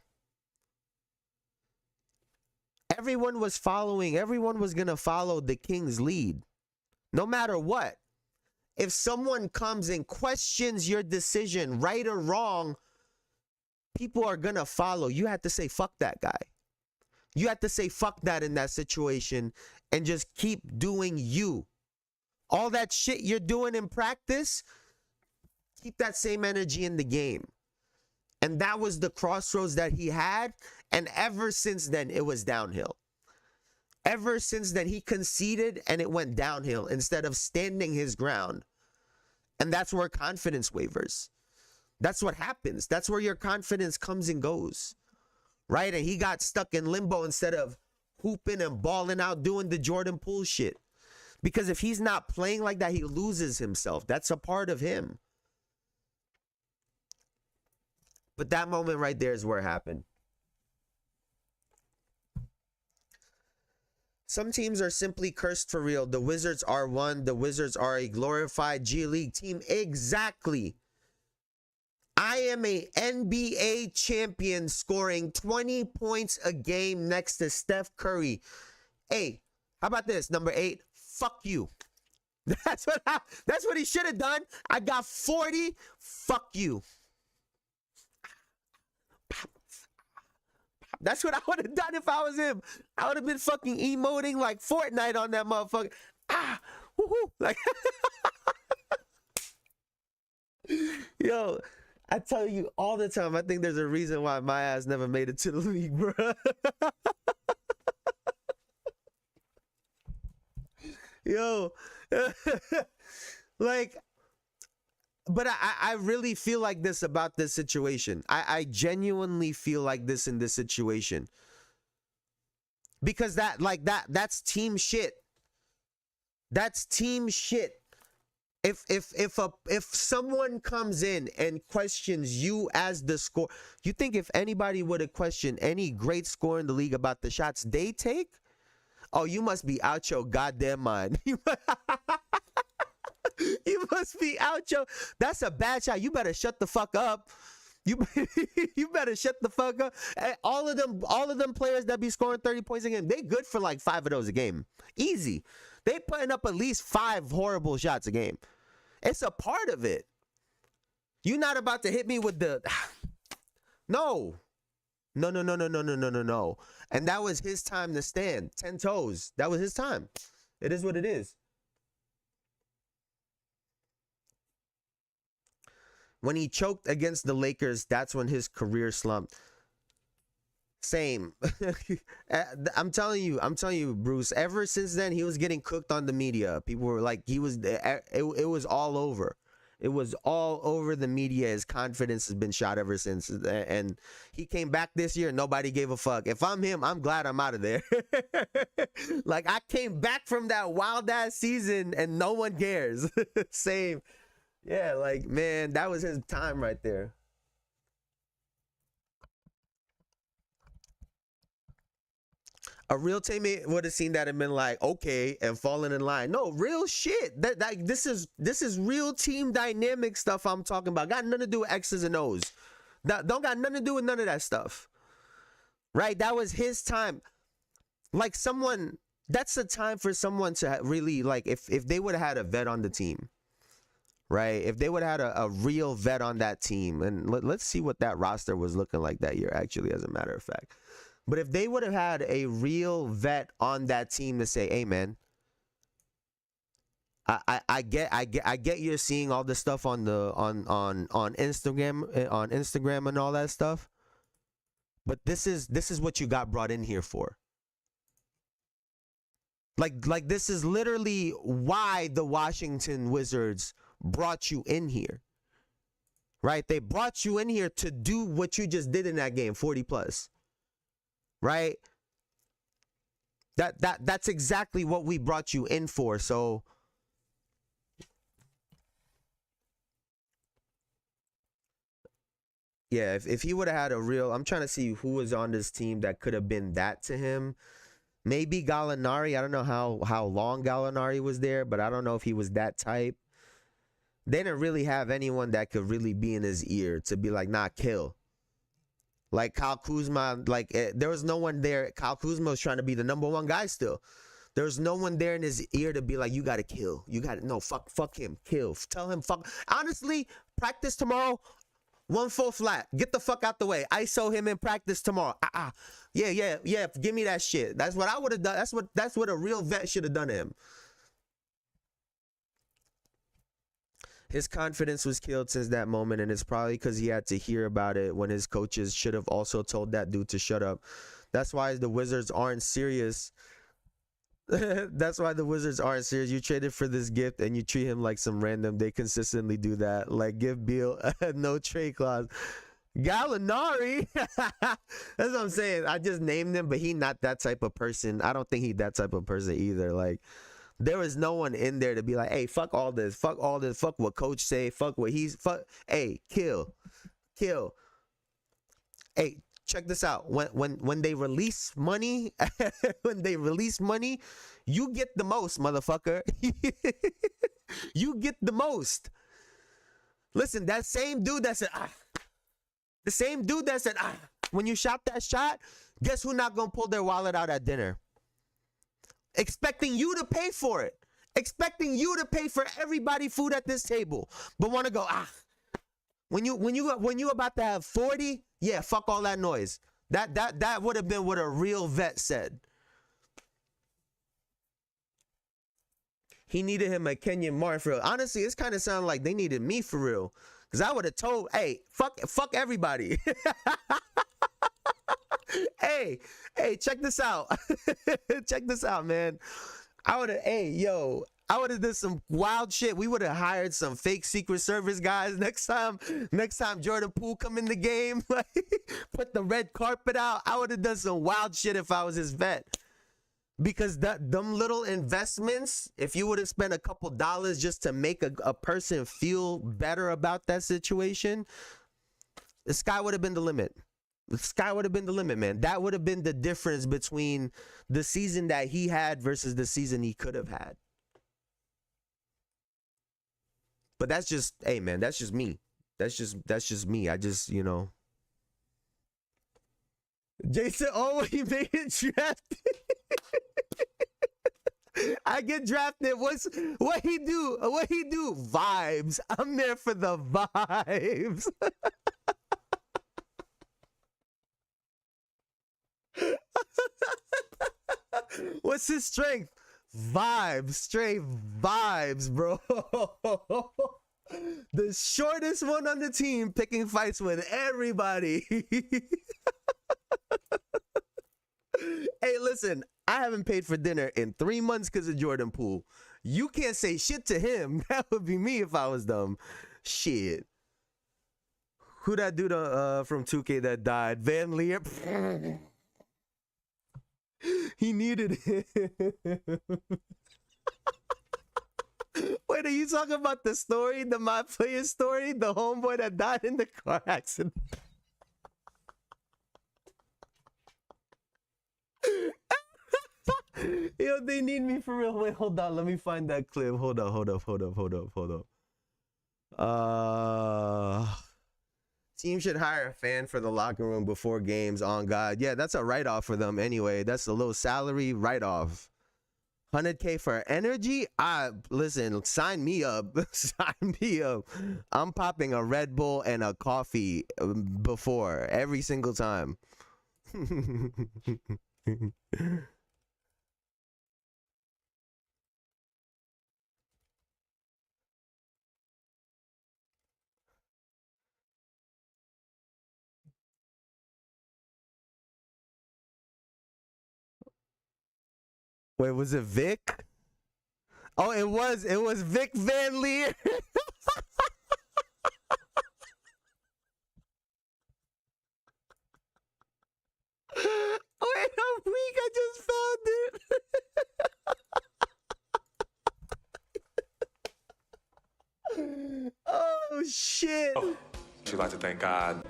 Everyone was going to follow the King's lead. No matter what. If someone comes and questions your decision, right or wrong, people are going to follow. You have to say, fuck that guy. You have to say, fuck that in that situation and just keep doing you. All that shit you're doing in practice, keep that same energy in the game. And that was the crossroads that he had. And ever since then, it was downhill. Ever since then, he conceded and it went downhill instead of standing his ground. And that's where confidence wavers. That's what happens. That's where your confidence comes and goes. Right? And he got stuck in limbo instead of hooping and balling out, doing the Jordan Poole shit. Because if he's not playing like that, he loses himself. That's a part of him. But that moment right there is where it happened. Some teams are simply cursed for real. The Wizards are one. The Wizards are a glorified G League team. Exactly. I am a NBA champion scoring 20 points a game next to Steph Curry. Hey, how about this? Number 8, fuck you. That's what he should have done. I got 40. Fuck you. That's what I would have done if I was him. I would have been fucking emoting like Fortnite on that motherfucker. Ah, woohoo. Like, yo, I tell you all the time, I think there's a reason why my ass never made it to the league, bro. Yo, like, but I really feel like this about this situation. I genuinely feel like this in this situation. Because that's team shit. That's team shit. If someone comes in and questions you as the score, you think if anybody would have questioned any great scorer in the league about the shots they take, oh, you must be out your goddamn mind. You must be out your. That's a bad shot. You better shut the fuck up. You better shut the fuck up. All of them players that be scoring 30 points a game, they good for like 5 of those a game. Easy. They putting up at least 5 horrible shots a game. It's a part of it. You not about to hit me with the no. And that was his time to stand 10 toes. That was his time. It is what it is. When he choked against the Lakers, that's when his career slumped. Same. I'm telling you, Bruce, ever since then, he was getting cooked on the media. People were like, it was all over. It was all over the media. His confidence has been shot ever since. And he came back this year. Nobody gave a fuck. If I'm him, I'm glad I'm out of there. Like, I came back from that wild ass season and no one cares. Same. Yeah, like, man, that was his time right there. A real teammate would have seen that and been like, okay, and fallen in line. No, real shit. This is real team dynamic stuff I'm talking about. Got nothing to do with X's and O's. That don't got nothing to do with none of that stuff. Right? That was his time. Like, that's the time for someone to really, like, if they would have had a vet on the team. Right? If they would have had a real vet on that team. And let's see what that roster was looking like that year, actually, as a matter of fact. But if they would have had a real vet on that team to say, "Hey, man, I get you're seeing all this stuff on Instagram and all that stuff, but this is what you got brought in here for. Like this is literally why the Washington Wizards brought you in here, right? They brought you in here to do what you just did in that game, 40 plus." Right? That's exactly what we brought you in for. So yeah, if he would have had a real, I'm trying to see who was on this team that could have been that to him. Maybe Gallinari. I don't know how long Gallinari was there, but I don't know if he was that type. They didn't really have anyone that could really be in his ear to be like, nah, kill. Like Kyle Kuzma, like there was no one there. Kyle Kuzma was trying to be the number one guy still. There was no one there in his ear to be like, you got to kill. You got to, no, fuck him, kill. Tell him, fuck. Honestly, practice tomorrow, 1 full flat. Get the fuck out the way. ISO him in practice tomorrow. Yeah. Give me that shit. That's what I would have done. That's what a real vet should have done to him. His confidence was killed since that moment, and it's probably because he had to hear about it when his coaches should have also told that dude to shut up. That's why the Wizards aren't serious. That's why the Wizards aren't serious. You traded for this gift, and you treat him like some random. They consistently do that. Like, give Beal a no trade clause. Gallinari. That's what I'm saying. I just named him, but he not that type of person. I don't think he that type of person either. Like, there was no one in there to be like, hey, fuck all this, fuck what coach say, fuck what fuck, hey, kill. Hey, check this out. When they release money, you get the most, motherfucker. You get the most. Listen, that same dude that said, when you shot that shot, guess who not gonna pull their wallet out at dinner? Expecting you to pay for it. Expecting you to pay for everybody food at this table. But want to go, when you about to have 40, yeah, fuck all that noise. That would have been what a real vet said. He needed him a Kenyon Martin for real. Honestly, it's kind of sounding like they needed me for real. Because I would have told, hey, fuck everybody. Hey, check this out. Check this out, man. I would have done some wild shit. We would have hired some fake Secret Service guys next time Jordan Poole come in the game. Like, put the red carpet out. I would have done some wild shit if I was his vet. Because them little investments, if you would have spent a couple dollars just to make a person feel better about that situation, the sky would have been the limit. The sky would have been the limit, man. That would have been the difference between the season that he had versus the season he could have had. But that's just, hey, man, that's just me. That's just me. I just, Jason, he made it drafted. I get drafted. What he do? Vibes. I'm there for the vibes. What's his strength? Vibes, straight vibes, bro. The shortest one on the team picking fights with everybody. Hey, listen, I haven't paid for dinner in 3 months because of Jordan Poole. You can't say shit to him. That would be me if I was dumb. Shit. Who that dude from 2K that died? Van Leer. He needed it. Wait, are you talking about the story, the My Player story? The homeboy that died in the car accident? Yo, they need me for real. Wait, hold on. Let me find that clip. Hold up. Team should hire a fan for the locker room before games, on God. Yeah, that's a write-off for them anyway. That's a little salary write-off. 100K for energy? Listen, sign me up. Sign me up. I'm popping a Red Bull and a coffee before every single time. Wait, was it Vic? Oh, it was Vic Van Leer. Wait a week, I just found it. Oh shit. She'd like to thank God.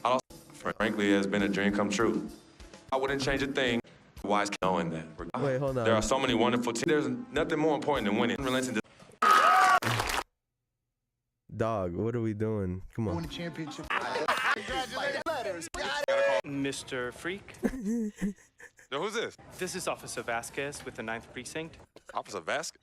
I also, frankly, it has been a dream come true. I wouldn't change a thing. Wise knowing that. Wait, hold on. There are so many wonderful teams. There's nothing more important than winning. Relenting. Dog, what are we doing? Come on. Championship. Mr. Freak, Yo, who's this? this is Officer Vasquez with the 9th Precinct. Officer Vasquez.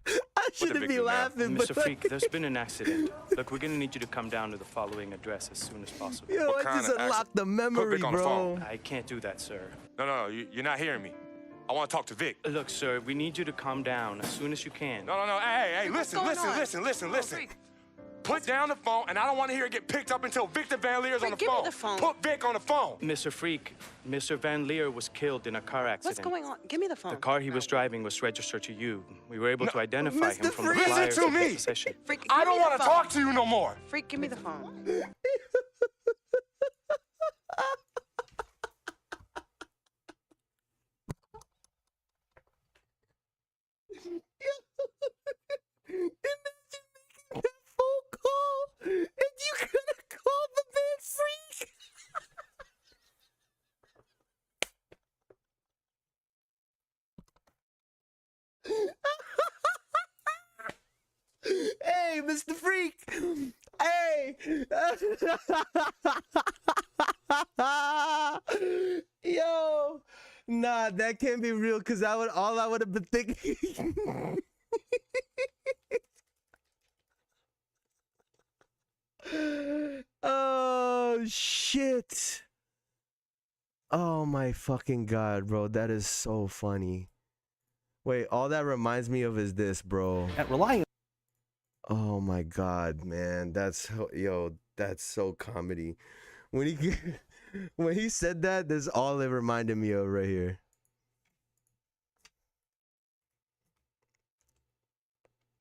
I shouldn't be victim now? laughing, Mr. but Freak, there's been an accident. Look, we're gonna need you to come down to the following address as soon as possible. yo, What I kind just of unlocked the memory, Vic on the bro. phone. I can't do that, sir. No, you're not hearing me. I want to talk to Vic. Look, sir, we need you to calm down as soon as you can. No. Hey, listen. Put down the phone, and I don't want to hear it get picked up until Victor Van Leer's on the give me phone. the phone. Put Vic on the phone. Mr. Freak, Mr. Van Leer was killed in a car accident. What's going on? Give me the phone. The car he was driving was registered to you. We were able to identify him Mr. from the Freak. flyers Listen to in his me. possession. Freak, I give don't me the want to phone. talk to you no more. Freak, give me the phone. Imagine making that phone call and you could have called the man Freak. Hey, Mr. Freak. Hey. Yo. Nah, that can't be real because all I would have been thinking. Oh shit. Oh my fucking god, bro. That is so funny. Wait, all that reminds me of is this, bro. At relying. Oh my god, man. That's so comedy. When he when he said that, that's all it reminded me of right here.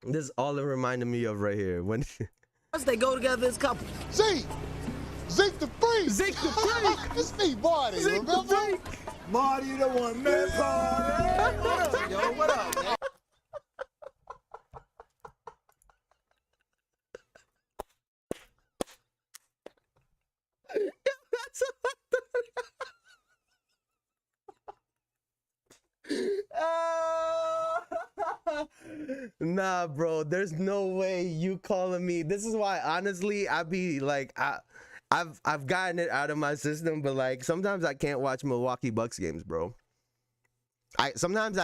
This is all it reminded me of right here. When They go together as couples. Zeke the Freak. Zeke the Freak. It's me, Marty. Zeke the Remember? Freak. Marty the one man party. What up, yo? What up, man? That's Nah, bro, there's no way you calling me. This is why, honestly, I be like, I've gotten it out of my system, but like sometimes I can't watch Milwaukee Bucks games, bro. Sometimes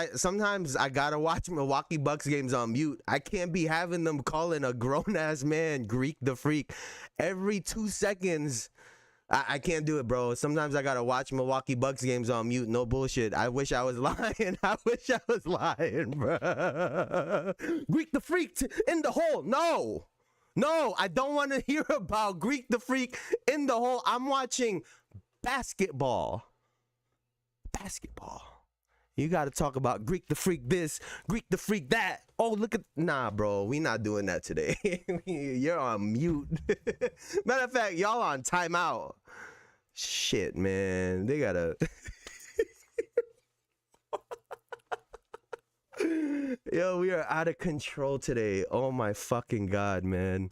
I gotta watch Milwaukee Bucks games on mute. I can't be having them calling a grown ass man Greek the Freak every 2 seconds. I can't do it, bro. Sometimes I gotta watch Milwaukee Bucks games on mute. No bullshit. I wish I was lying. I wish I was lying, bro. Greek the Freak in the hole. No, I don't want to hear about Greek the Freak in the hole. I'm watching basketball. You got to talk about Greek the Freak this, Greek the Freak that. Oh, look at... Nah, bro. We not doing that today. You're on mute. Matter of fact, y'all on timeout. Shit, man. They got to... Yo, we are out of control today. Oh, my fucking God, man.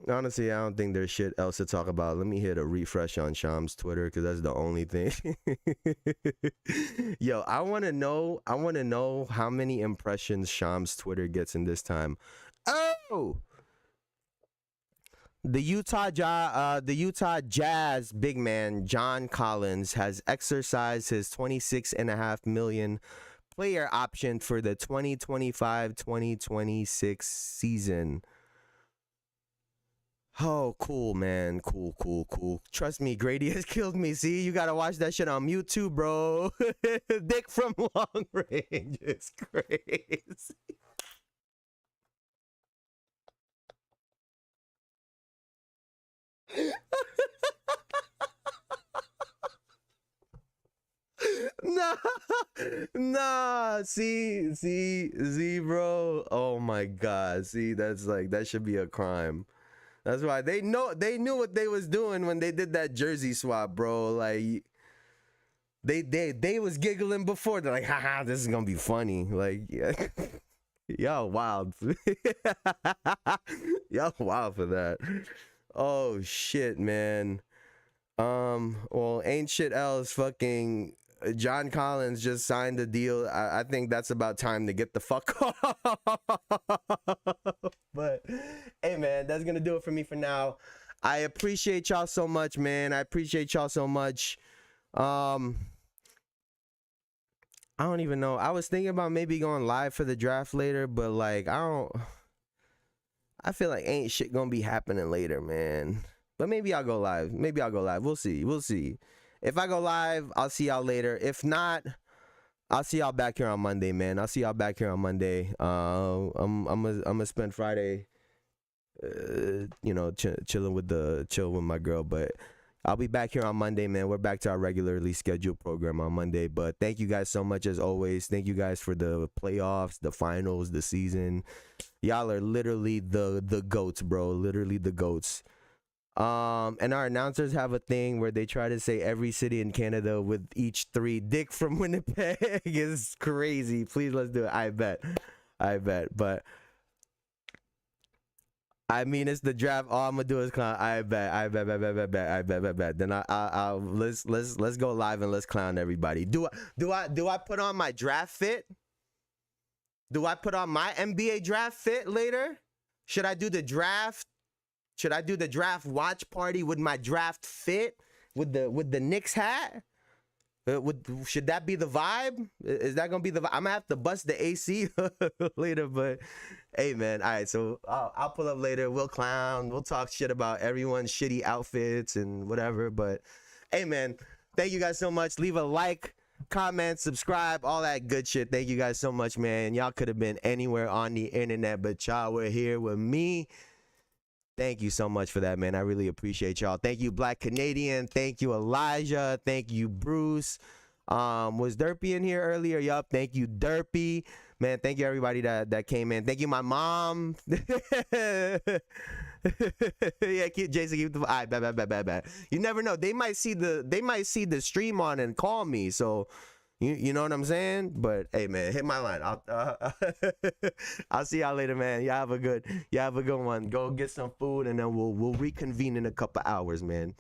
Honestly, I don't think there's shit else to talk about. Let me hit a refresh on Sham's Twitter because that's the only thing. Yo, I want to know how many impressions Sham's Twitter gets in this time. Oh, the Utah Jazz big man John Collins has exercised his $26.5 million player option for the 2025-2026 season. Oh, cool, man. Cool. Trust me, Grady has killed me. See, you gotta watch that shit on mute too, bro. Dick from long range is crazy. Nah. See, bro. Oh my God. See, that's like, that should be a crime. That's why they knew what they was doing when they did that jersey swap, bro. Like they was giggling before. They're like, haha, this is gonna be funny. Like, yeah. Y'all wild. Y'all wild for that. Oh shit, man. Well, ain't shit else. Fucking John Collins just signed the deal. I think that's about time to get the fuck off. But hey, man, that's gonna do it for me for now. I appreciate y'all so much, man. I appreciate y'all so much. I don't even know. I was thinking about maybe going live for the draft later, but like I feel like ain't shit gonna be happening later, man. But maybe I'll go live. We'll see. If I go live, I'll see y'all later. If not, I'll see y'all back here on Monday, man. I'm gonna spend Friday, chilling with my girl. But I'll be back here on Monday, man. We're back to our regularly scheduled program on Monday. But thank you guys so much as always. Thank you guys for the playoffs, the finals, the season. Y'all are literally the goats, bro. Literally the goats. And our announcers have a thing where they try to say every city in Canada with each three. Dick from Winnipeg is crazy. Please, let's do it. I bet. But I mean, it's the draft. All I'm gonna do is clown. I bet. Then let's go live and let's clown everybody. Do I put on my draft fit? Do I put on my NBA draft fit later? Should I do the draft? Should I do the draft watch party with my draft fit with the Knicks hat? Should that be the vibe? Is that gonna be the vibe? I'm gonna have to bust the AC later, but hey, man. All right, so I'll pull up later. We'll clown. We'll talk shit about everyone's shitty outfits and whatever. But hey, man, thank you guys so much. Leave a like, comment, subscribe, all that good shit. Thank you guys so much, man. Y'all could have been anywhere on the internet, but y'all were here with me. Thank you so much for that, man. I really appreciate y'all. Thank you, Black Canadian. Thank you, Elijah. Thank you, Bruce. Was Derpy in here earlier? Yup. Thank you, Derpy. Man, thank you everybody that came in. Thank you, my mom. Yeah, Jason, keep the all right, bad. You never know. They might see the stream on and call me. So you know what I'm saying? But hey, man, hit my line. I'll see y'all later, man. Y'all have a good one. Go get some food and then we'll reconvene in a couple hours, man.